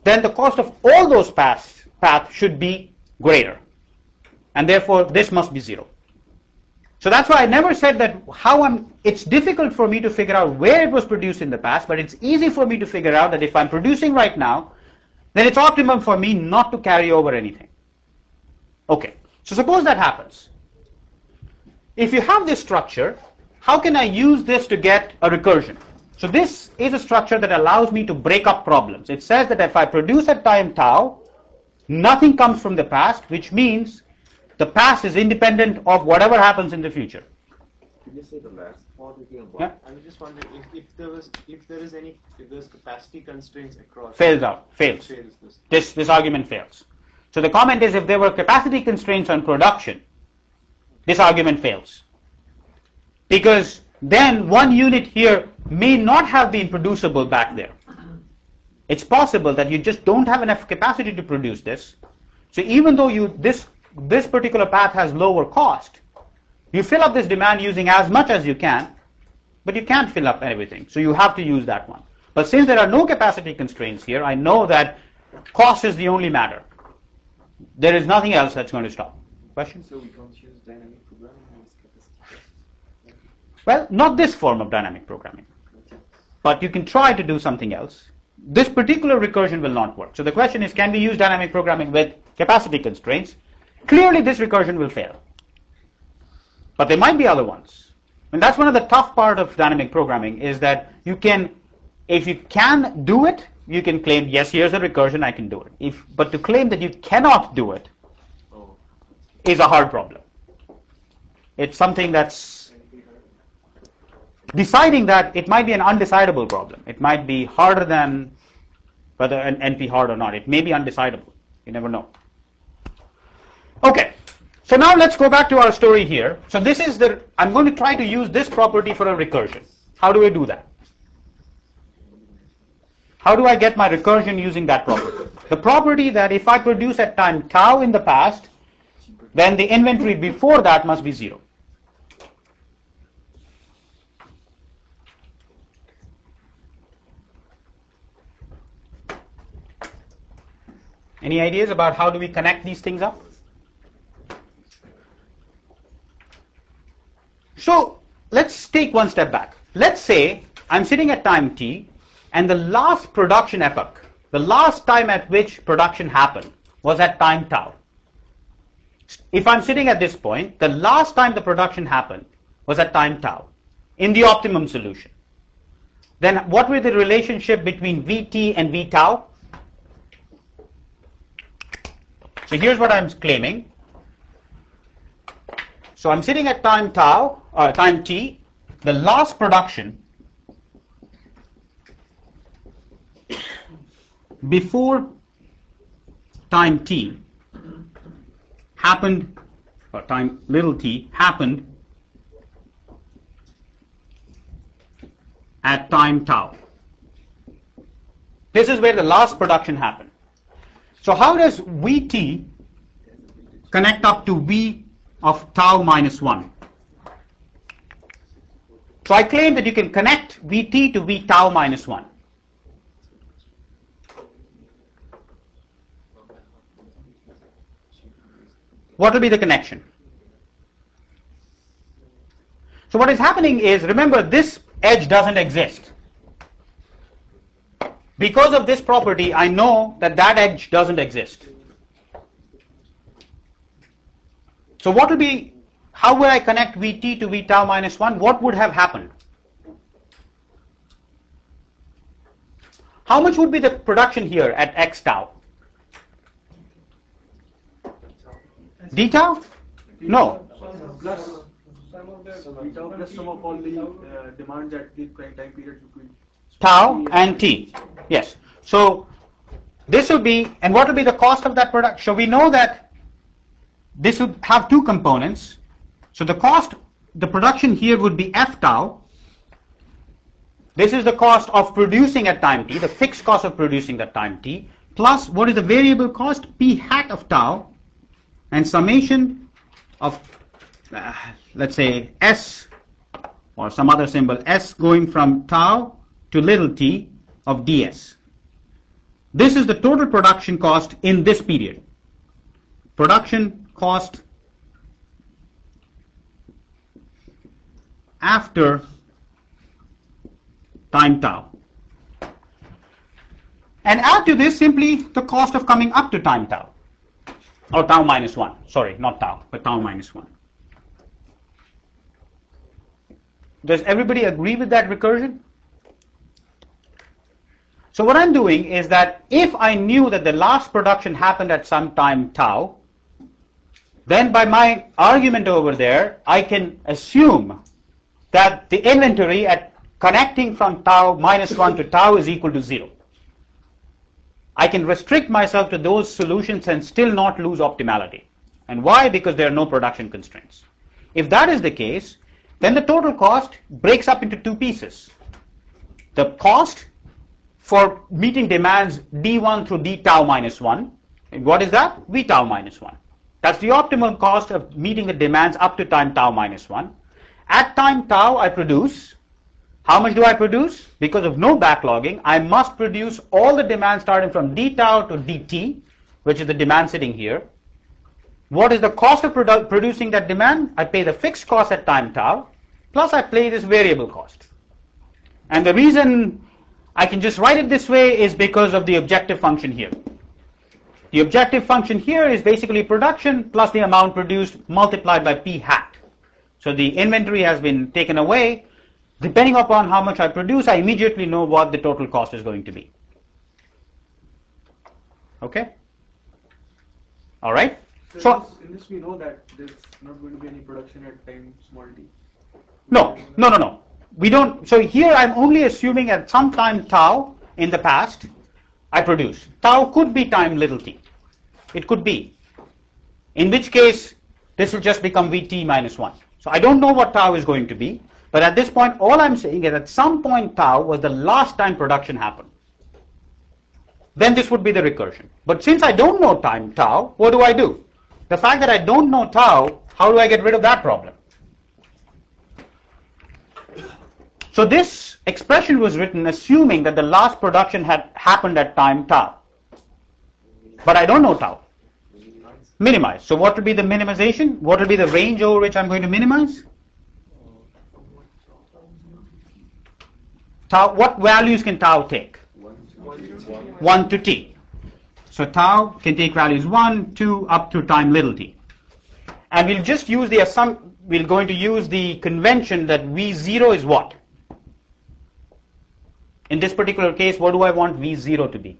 then the cost of all those paths should be greater. And therefore, this must be zero. So that's why I never said that it's difficult for me to figure out where it was produced in the past, but it's easy for me to figure out that if I'm producing right now, then it's optimum for me not to carry over anything. Okay, so suppose that happens. If you have this structure, how can I use this to get a recursion? So this is a structure that allows me to break up problems. It says that if I produce at time tau, nothing comes from the past, which means the past is independent of whatever happens in the future. Could you say the last part again? Yeah. I was just wondering if there's capacity constraints across. Fails. This argument fails. So the comment is, if there were capacity constraints on production, this argument fails. Because then one unit here may not have been producible back there. It's possible that you just don't have enough capacity to produce this. So even though this particular path has lower cost, you fill up this demand using as much as you can, but you can't fill up everything. So you have to use that one. But since there are no capacity constraints here, I know that cost is the only matter. There is nothing else that's going to stop. Question? So we can't use dynamic programming with capacity. Well, not this form of dynamic programming. but you can try to do something else. This particular recursion will not work. So the question is, can we use dynamic programming with capacity constraints? Clearly this recursion will fail. But there might be other ones. And that's one of the tough part of dynamic programming, is that you can, if you can do it, you can claim, yes, here's a recursion, I can do it. But to claim that you cannot do it is a hard problem. It's something that's deciding that it might be an undecidable problem. It might be harder than whether an NP hard or not. It may be undecidable. You never know. Okay. So now let's go back to our story here. So this is I'm going to try to use this property for a recursion. How do I do that? How do I get my recursion using that property? The property that if I produce at time tau in the past, then the inventory before that must be 0. Any ideas about how do we connect these things up? So let's take one step back. Let's say I'm sitting at time t, and the last production epoch, the last time at which production happened, was at time tau. If I'm sitting at this point, the last time the production happened was at time tau in the optimum solution. Then what will the relationship between Vt and V tau? So here's what I'm claiming. So I'm sitting at time tau, or time t, the last production before time t happened, or time little t happened at time tau. This is where the last production happened. So how does Vt connect up to V of tau minus 1? So I claim that you can connect Vt to V tau minus 1. What will be the connection? So what is happening is, remember, this edge doesn't exist. Because of this property, I know that that edge doesn't exist. So what will be, how will I connect Vt to V tau minus 1? What would have happened? How much would be the production here at x tau? D tau? No. Plus V tau plus sum of all the demands at the time period between Tau and t. Yes. So this will be, and what will be the cost of that product? So we know that this would have two components. So the cost, the production here would be f tau. This is the cost of producing at time t, the fixed cost of producing at time t, plus what is the variable cost? P hat of tau, and summation of, let's say, s, or some other symbol, s going from tau to little t of ds. This is the total production cost in this period. Production cost after time tau. And add to this simply the cost of coming up to time tau, or tau minus 1. Sorry, not tau, but tau minus 1. Does everybody agree with that recursion? So what I'm doing is that if I knew that the last production happened at some time tau, then by my argument over there, I can assume that the inventory at connecting from tau minus 1 to tau is equal to 0. I can restrict myself to those solutions and still not lose optimality. And why? Because there are no production constraints. If that is the case, then the total cost breaks up into two pieces. The cost for meeting demands d1 through d tau minus 1. And what is that? V tau minus 1. That's the optimal cost of meeting the demands up to time tau minus 1. At time tau, I produce. How much do I produce? Because of no backlogging, I must produce all the demands starting from d tau to dt, which is the demand sitting here. What is the cost of producing that demand? I pay the fixed cost at time tau, plus I pay this variable cost. And the reason I can just write it this way is because of the objective function here. The objective function here is basically production plus the amount produced multiplied by p hat. So the inventory has been taken away. Depending upon how much I produce, I immediately know what the total cost is going to be. Okay? All right? So in this we know that there's not going to be any production at time small t. no. We don't. So here I'm only assuming at some time tau in the past I produce. Tau could be time little t. It could be. In which case this will just become Vt minus 1. So I don't know what tau is going to be, but at this point all I'm saying is at some point tau was the last time production happened. Then this would be the recursion. But since I don't know time tau, what do? The fact that I don't know tau, how do I get rid of that problem? So this expression was written assuming that the last production had happened at time tau. But I don't know tau. Minimize. So what will be the minimization? What will be the range over which I'm going to minimize? Tau. What values can tau take? 1 to t. So tau can take values 1, 2, up to time little t. And we'll just use the assumption, we're going to use the convention that V0 is what? In this particular case, what do I want V0 to be?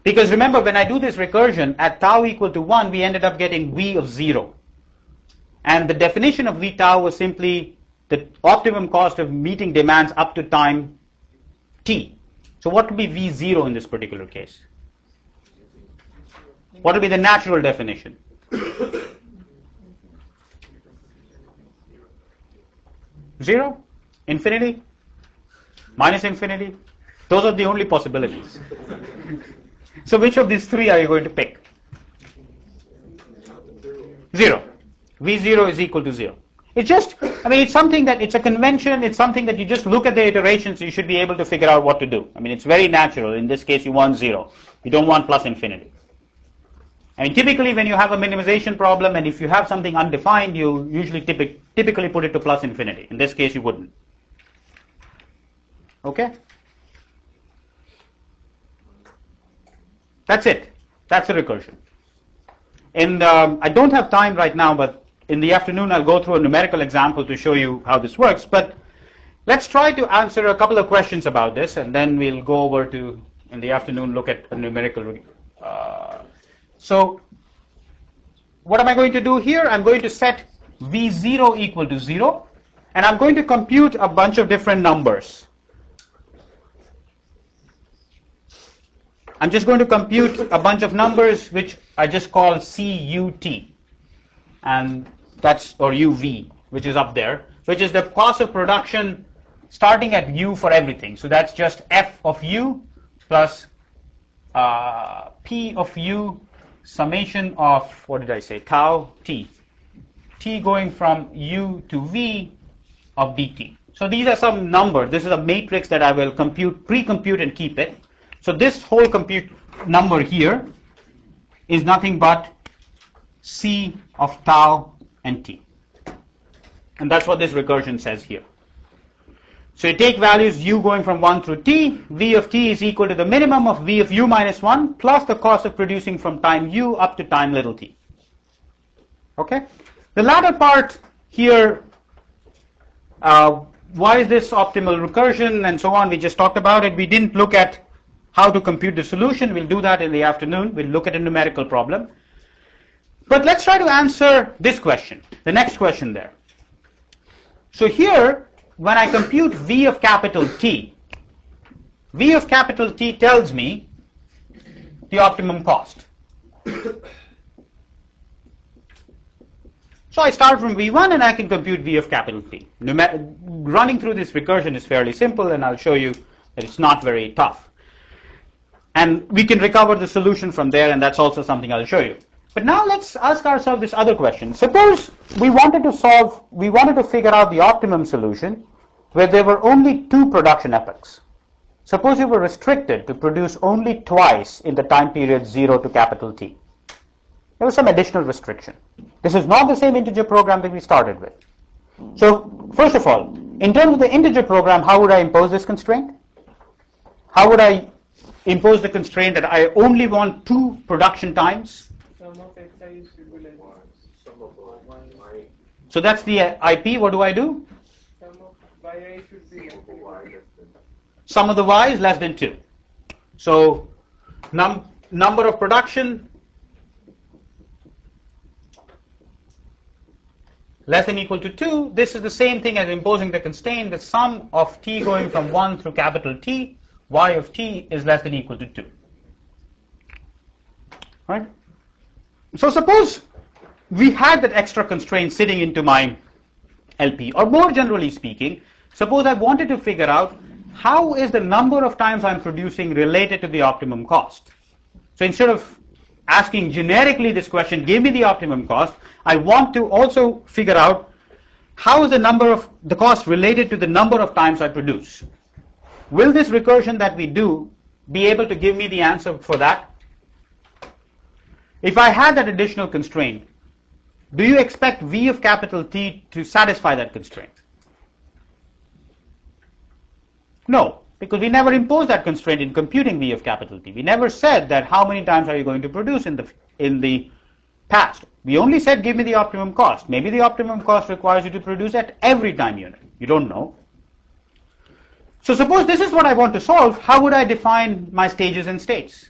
Because remember, when I do this recursion, at tau equal to 1, we ended up getting V of 0. And the definition of V tau was simply the optimum cost of meeting demands up to time t. So what would be V0 in this particular case? What would be the natural definition? Zero? Infinity? Minus infinity? Those are the only possibilities. So which of these three are you going to pick? 0. V0 is equal to 0. It's just, it's something that, it's a convention, it's something that you just look at the iterations, you should be able to figure out what to do. It's very natural. In this case, you want 0. You don't want plus infinity. Typically when you have a minimization problem, and if you have something undefined, you usually typically put it to plus infinity. In this case, you wouldn't. Okay? That's it. That's the recursion. And I don't have time right now, but in the afternoon I'll go through a numerical example to show you how this works. But let's try to answer a couple of questions about this, and then we'll go over to, in the afternoon, look at a numerical. So what am I going to do here? I'm going to set V0 equal to 0, and I'm going to compute a bunch of different numbers. I'm just going to compute a bunch of numbers which I just call CUT, and that's, or UV, which is up there, which is the cost of production starting at U for everything. So that's just F of U plus P of U summation of, what did I say, tau T. T going from U to V of dt. So these are some numbers. This is a matrix that I will compute, pre-compute and keep it. So this whole compute number here is nothing but C of tau and T. And that's what this recursion says here. So you take values U going from 1 through T. V of T is equal to the minimum of V of U minus 1 plus the cost of producing from time U up to time little t. Okay? The latter part here, why is this optimal recursion and so on, we just talked about it. We didn't look at how to compute the solution. We'll do that in the afternoon. We'll look at a numerical problem. But let's try to answer this question, the next question there. So here, when I compute V of capital T, V of capital T tells me the optimum cost. So I start from V1 and I can compute V of capital T. Running through this recursion is fairly simple, and I'll show you that it's not very tough. And we can recover the solution from there, and that's also something I'll show you. But now let's ask ourselves this other question. Suppose we wanted to figure out the optimum solution where there were only 2 production epochs. Suppose you were restricted to produce only twice in the time period 0 to capital T. There was some additional restriction. This is not the same integer program that we started with. So first of all, In terms of the integer program, how would I impose this constraint? How would I impose the constraint that I only want 2 production times? Sum of xi should be less than So that's the IP. What do I do? sum of yi should be less than Sum of the y is less than 2. So number of production less than equal to 2. This is the same thing as imposing the constraint, the sum of t going from 1 through capital T, y of t is less than equal to 2. Right? So suppose we had that extra constraint sitting into my LP, or more generally speaking, suppose I wanted to figure out how is the number of times I'm producing related to the optimum cost. So instead of asking generically this question, give me the optimum cost, I want to also figure out how is the number of the cost related to the number of times I produce. Will this recursion that we do be able to give me the answer for that? If I had that additional constraint, do you expect V of capital T to satisfy that constraint? No, because we never imposed that constraint in computing V of capital T. We never said that how many times are you going to produce in the past. We only said give me the optimum cost. Maybe the optimum cost requires you to produce at every time unit. You don't know. So suppose this is what I want to solve. How would I define my stages and states?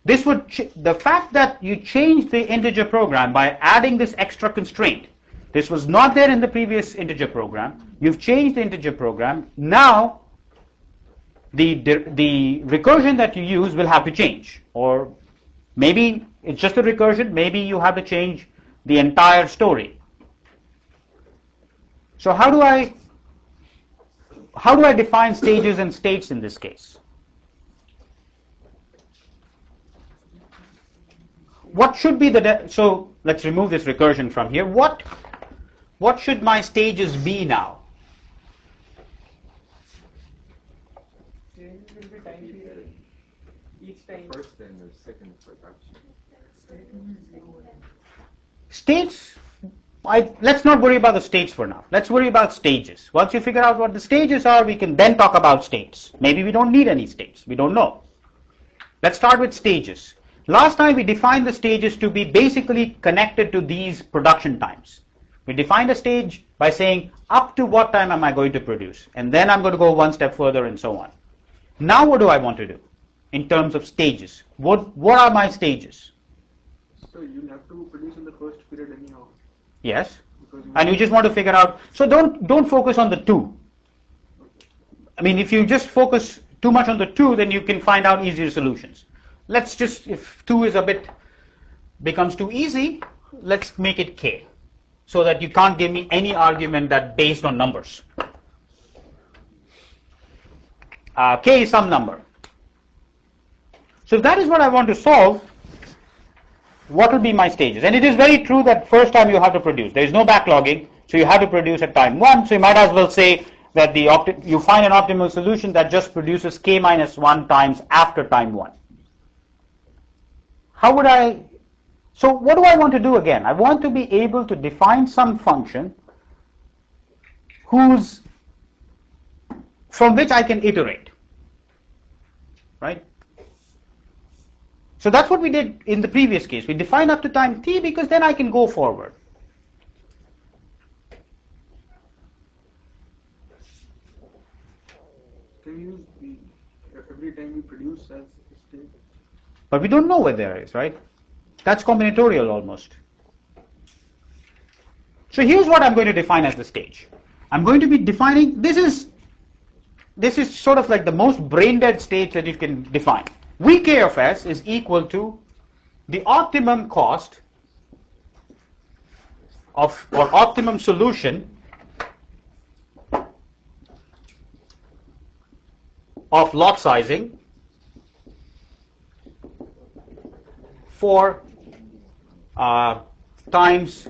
This would the fact that you changed the integer program by adding this extra constraint. This was not there in the previous integer program. You've changed the integer program. Now the recursion that you use will have to change, or maybe it's just a recursion, maybe you have to change the entire story. So how do I define stages and states in this case? What should be so let's remove this recursion from here. What should my stages be now? change will be time period each time. First and the second production. States, let's not worry about the states for now. Let's worry about stages. Once you figure out what the stages are, we can then talk about states. Maybe we don't need any states. We don't know. Let's start with stages. Last time we defined the stages to be basically connected to these production times. We defined a stage by saying up to what time am I going to produce, and then I'm going to go one step further and so on. Now what do I want to do in terms of stages? What are my stages? So you'll have to produce in the first period anyhow. Yes. Because And you just want to figure out, so don't focus on the 2. I mean, if you just focus too much on the 2, then you can find out easier solutions. Let's just, if 2 is becomes too easy, let's make it k, so that you can't give me any argument that based on numbers. K is some number. So if that is what I want to solve, what will be my stages? And it is very true that first time you have to produce. There is no backlogging, so you have to produce at time 1. So you might as well say that you find an optimal solution that just produces k minus 1 times after time 1. So what do I want to do again? I want to be able to define some function from which I can iterate, right? So that's what we did in the previous case. We defined up to time t because then I can go forward. can you use every time we produce as a state? But we don't know where there is, right? That's combinatorial almost. So here's what I'm going to define as the stage. I'm going to be defining, this is sort of like the most brain-dead state that you can define. Vk of s is equal to the optimum cost or optimum solution of lot sizing for times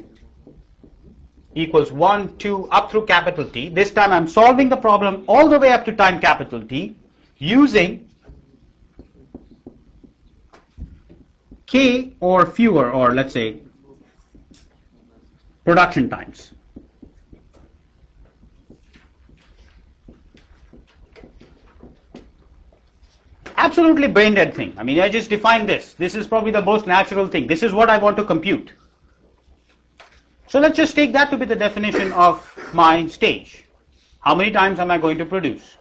equals 1, 2, up through capital T. This time I'm solving the problem all the way up to time capital T using k or fewer, or let's say production times. absolutely brain dead thing. I mean, I just defined this. This is probably the most natural thing. This is what I want to compute. So let's just take that to be the definition of my stage. How many times am I going to produce?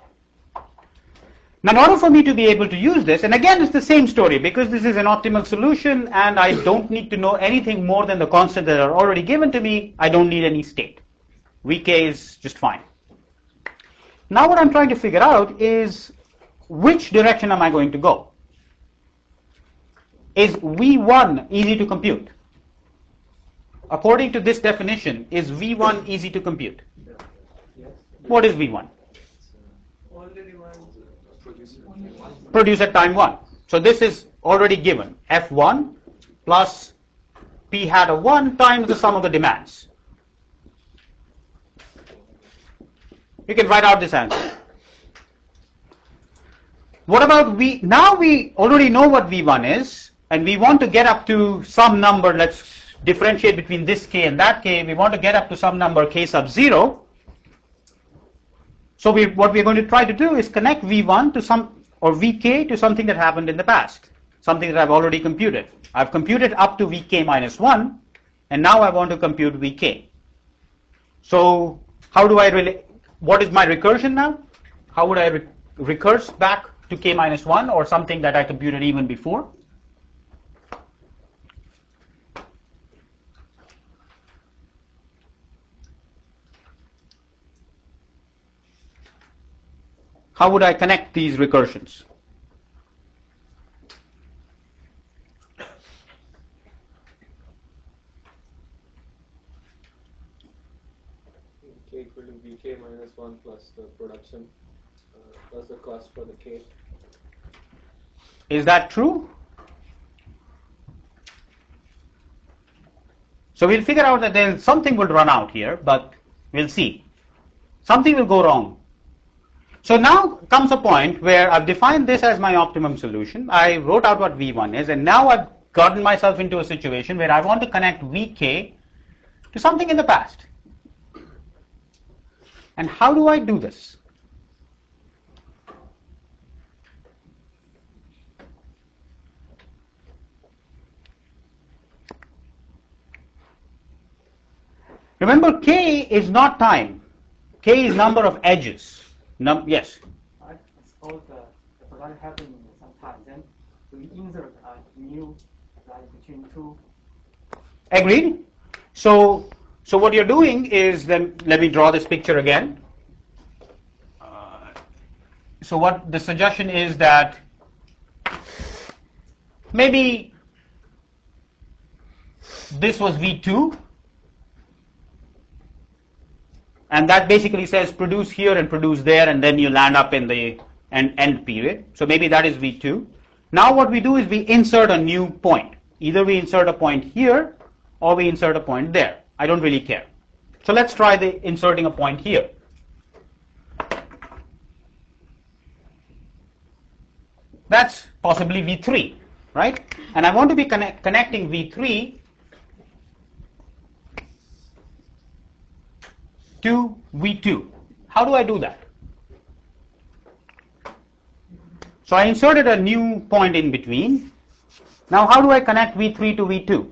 Now, in order for me to be able to use this, and again, it's the same story, because this is an optimal solution and I don't need to know anything more than the constants that are already given to me. I don't need any state. Vk is just fine. Now what I'm trying to figure out is which direction am I going to go? Is V1 easy to compute? According to this definition, is V1 easy to compute? What is V1? All the demands. Produce at time 1. So this is already given. F1 plus P hat of 1 times the sum of the demands. You can write out this answer. What about V? Now we already know what V1 is, and we want to get up to some number. Let's differentiate between this K and that K. We want to get up to some number K sub 0. So what we're going to try to do is connect V1 to some, or Vk to something that happened in the past, something that I've already computed. I've computed up to Vk minus 1, and now I want to compute Vk. So how do I really, what is my recursion now? How would I recurse back to K minus 1 or something that I computed even before? How would I connect these recursions? K equal to Vk minus 1 plus the production plus the cost for the K. Is that true? So we'll figure out that then something will run out here, but we'll see. Something will go wrong. So now comes a point where I've defined this as my optimum solution. I wrote out what V1 is, and now I've gotten myself into a situation where I want to connect Vk to something in the past. And how do I do this? Remember, K is not time. K is number of edges. Yes. I suppose if that happens sometimes, then we insert a new like between two. Agreed. So what you're doing is, then let me draw this picture again. So what the suggestion is that maybe this was V2, and that basically says produce here and produce there, and then you land up in the end period. So maybe that is V2. Now what we do is we insert a new point. Either we insert a point here or we insert a point there. I don't really care. So let's try the inserting a point here. That's possibly V3, right? And I want to be connecting V3 to V2. How do I do that? So I inserted a new point in between. Now how do I connect V3 to V2?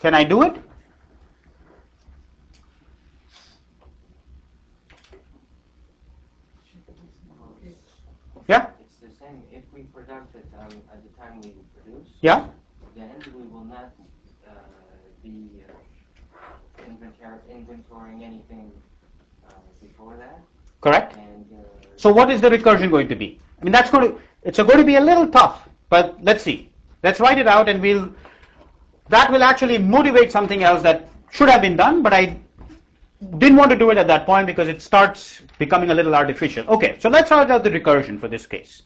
Can I do it? Yeah? It's the same. If we product it at the time we produce, Yeah? then we will not be inventorying anything before that. Correct? And So what is the recursion going to be? I mean, it's going to be a little tough, but let's see. Let's write it out, and that will actually motivate something else that should have been done, but I didn't want to do it at that point because it starts becoming a little artificial. Okay, so let's write out the recursion for this case.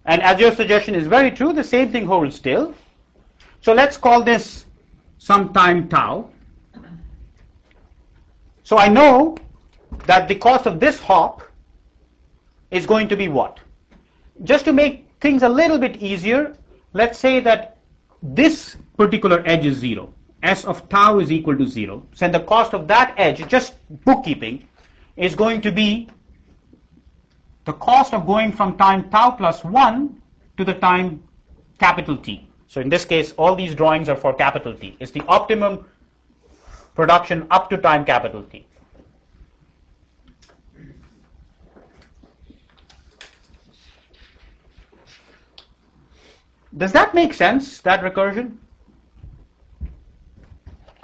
And as your suggestion is very true, the same thing holds still. So let's call this some time tau. So I know that the cost of this hop is going to be what? Just to make things a little bit easier, let's say that this particular edge is 0. S of tau is equal to 0. So the cost of that edge, just bookkeeping, is going to be the cost of going from time tau plus 1 to the time capital T. So in this case, all these drawings are for capital T. It's the optimum production up to time capital T. Does that make sense, that recursion?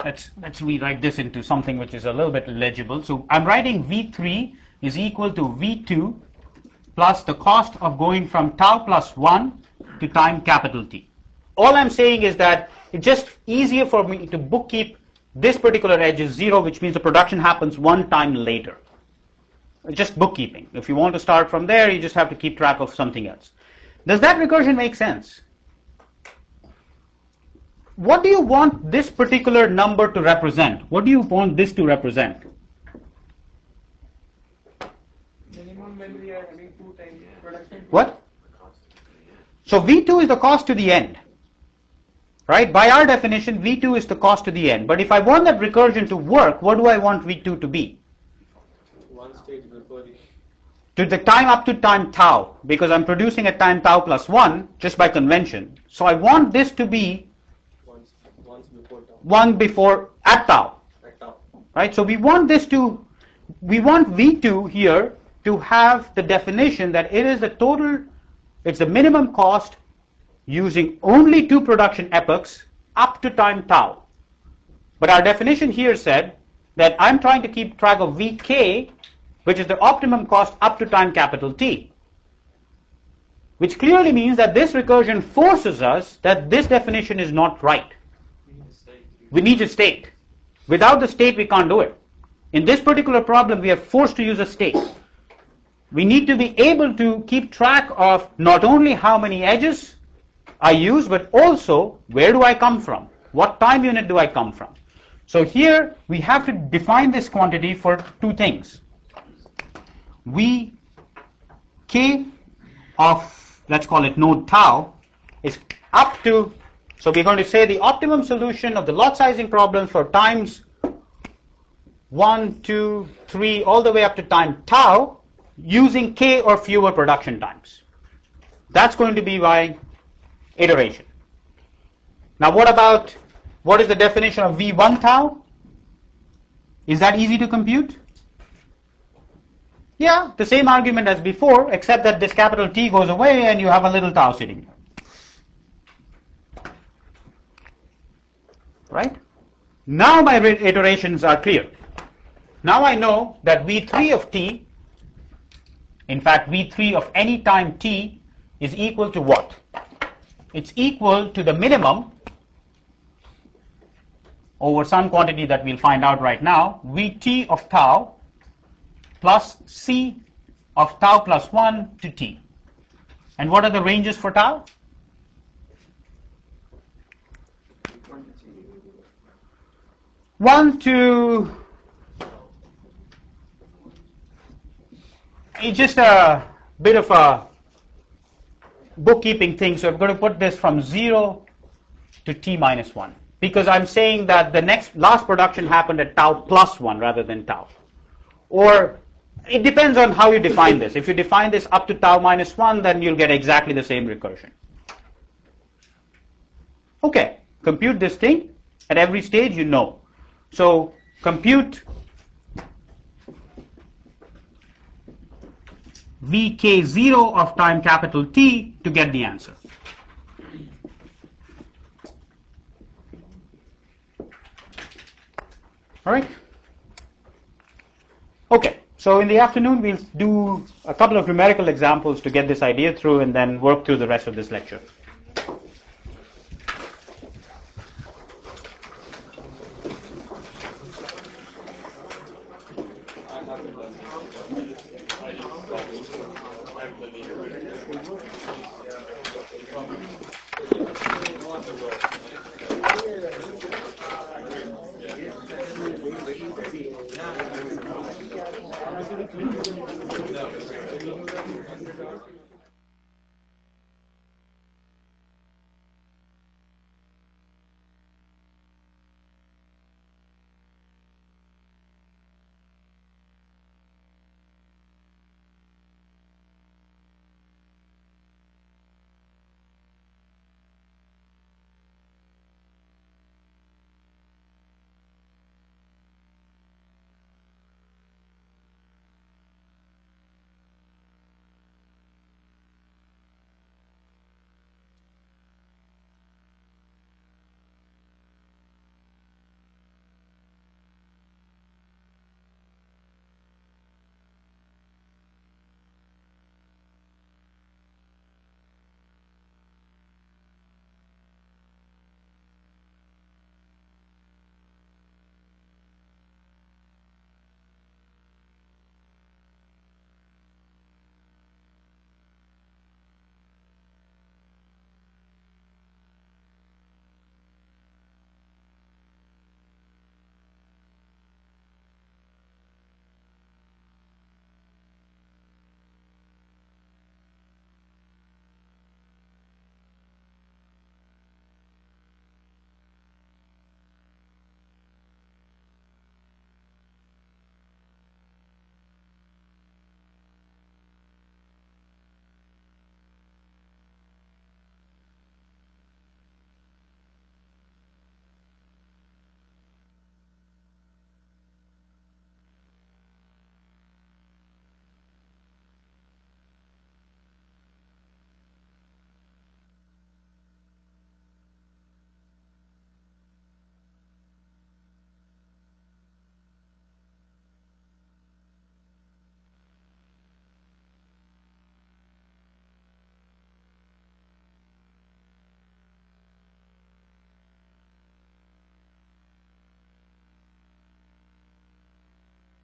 Let's rewrite this into something which is a little bit legible. So I'm writing V3 is equal to V2 plus the cost of going from tau plus 1 to time capital T. All I'm saying is that it's just easier for me to bookkeep this particular edge is 0, which means the production happens one time later. Just bookkeeping. If you want to start from there, you just have to keep track of something else. Does that recursion make sense? What do you want this particular number to represent? What do you want this to represent? Minimum when we are having 2 times production. What? So V2 is the cost to the end. Right? By our definition, V2 is the cost to the end. But if I want that recursion to work, what do I want V2 to be? One stage before the To the time up to time tau, because I'm producing at time tau plus 1 just by convention. So I want this to be once before tau. 1 before at tau. At tau. Right? So we want V2 here to have the definition that it is the total, it's the minimum cost using only 2 production epochs up to time tau. But our definition here said that I'm trying to keep track of Vk, which is the optimum cost up to time capital T. Which clearly means that this recursion forces us that this definition is not right. We need a state. Without the state, we can't do it. In this particular problem, we are forced to use a state. We need to be able to keep track of not only how many edges I use, but also where do I come from? What time unit do I come from? So here we have to define this quantity for 2 things. Vk of, let's call it node tau, is up to, so we're going to say the optimum solution of the lot sizing problem for times 1, 2, 3, all the way up to time tau using k or fewer production times. That's going to be my iteration. Now what is the definition of V1 tau? Is that easy to compute? Yeah, the same argument as before, except that this capital T goes away and you have a little tau sitting there. Right? Now my iterations are clear. Now I know that V3 of T, in fact V3 of any time T, is equal to what? It's equal to the minimum over some quantity that we'll find out right now, Vt of tau plus C of tau plus 1 to T. And what are the ranges for tau? One to, it's just a bit of a bookkeeping thing, so I'm going to put this from 0 to T minus 1 because I'm saying that the last production happened at tau plus 1 rather than tau. Or it depends on how you define this. If you define this up to tau minus 1, then you'll get exactly the same recursion. Okay, compute this thing at every stage, you know. So compute Vk0 of time capital T to get the answer. All right? Okay, so in the afternoon we'll do a couple of numerical examples to get this idea through and then work through the rest of this lecture. Yeah.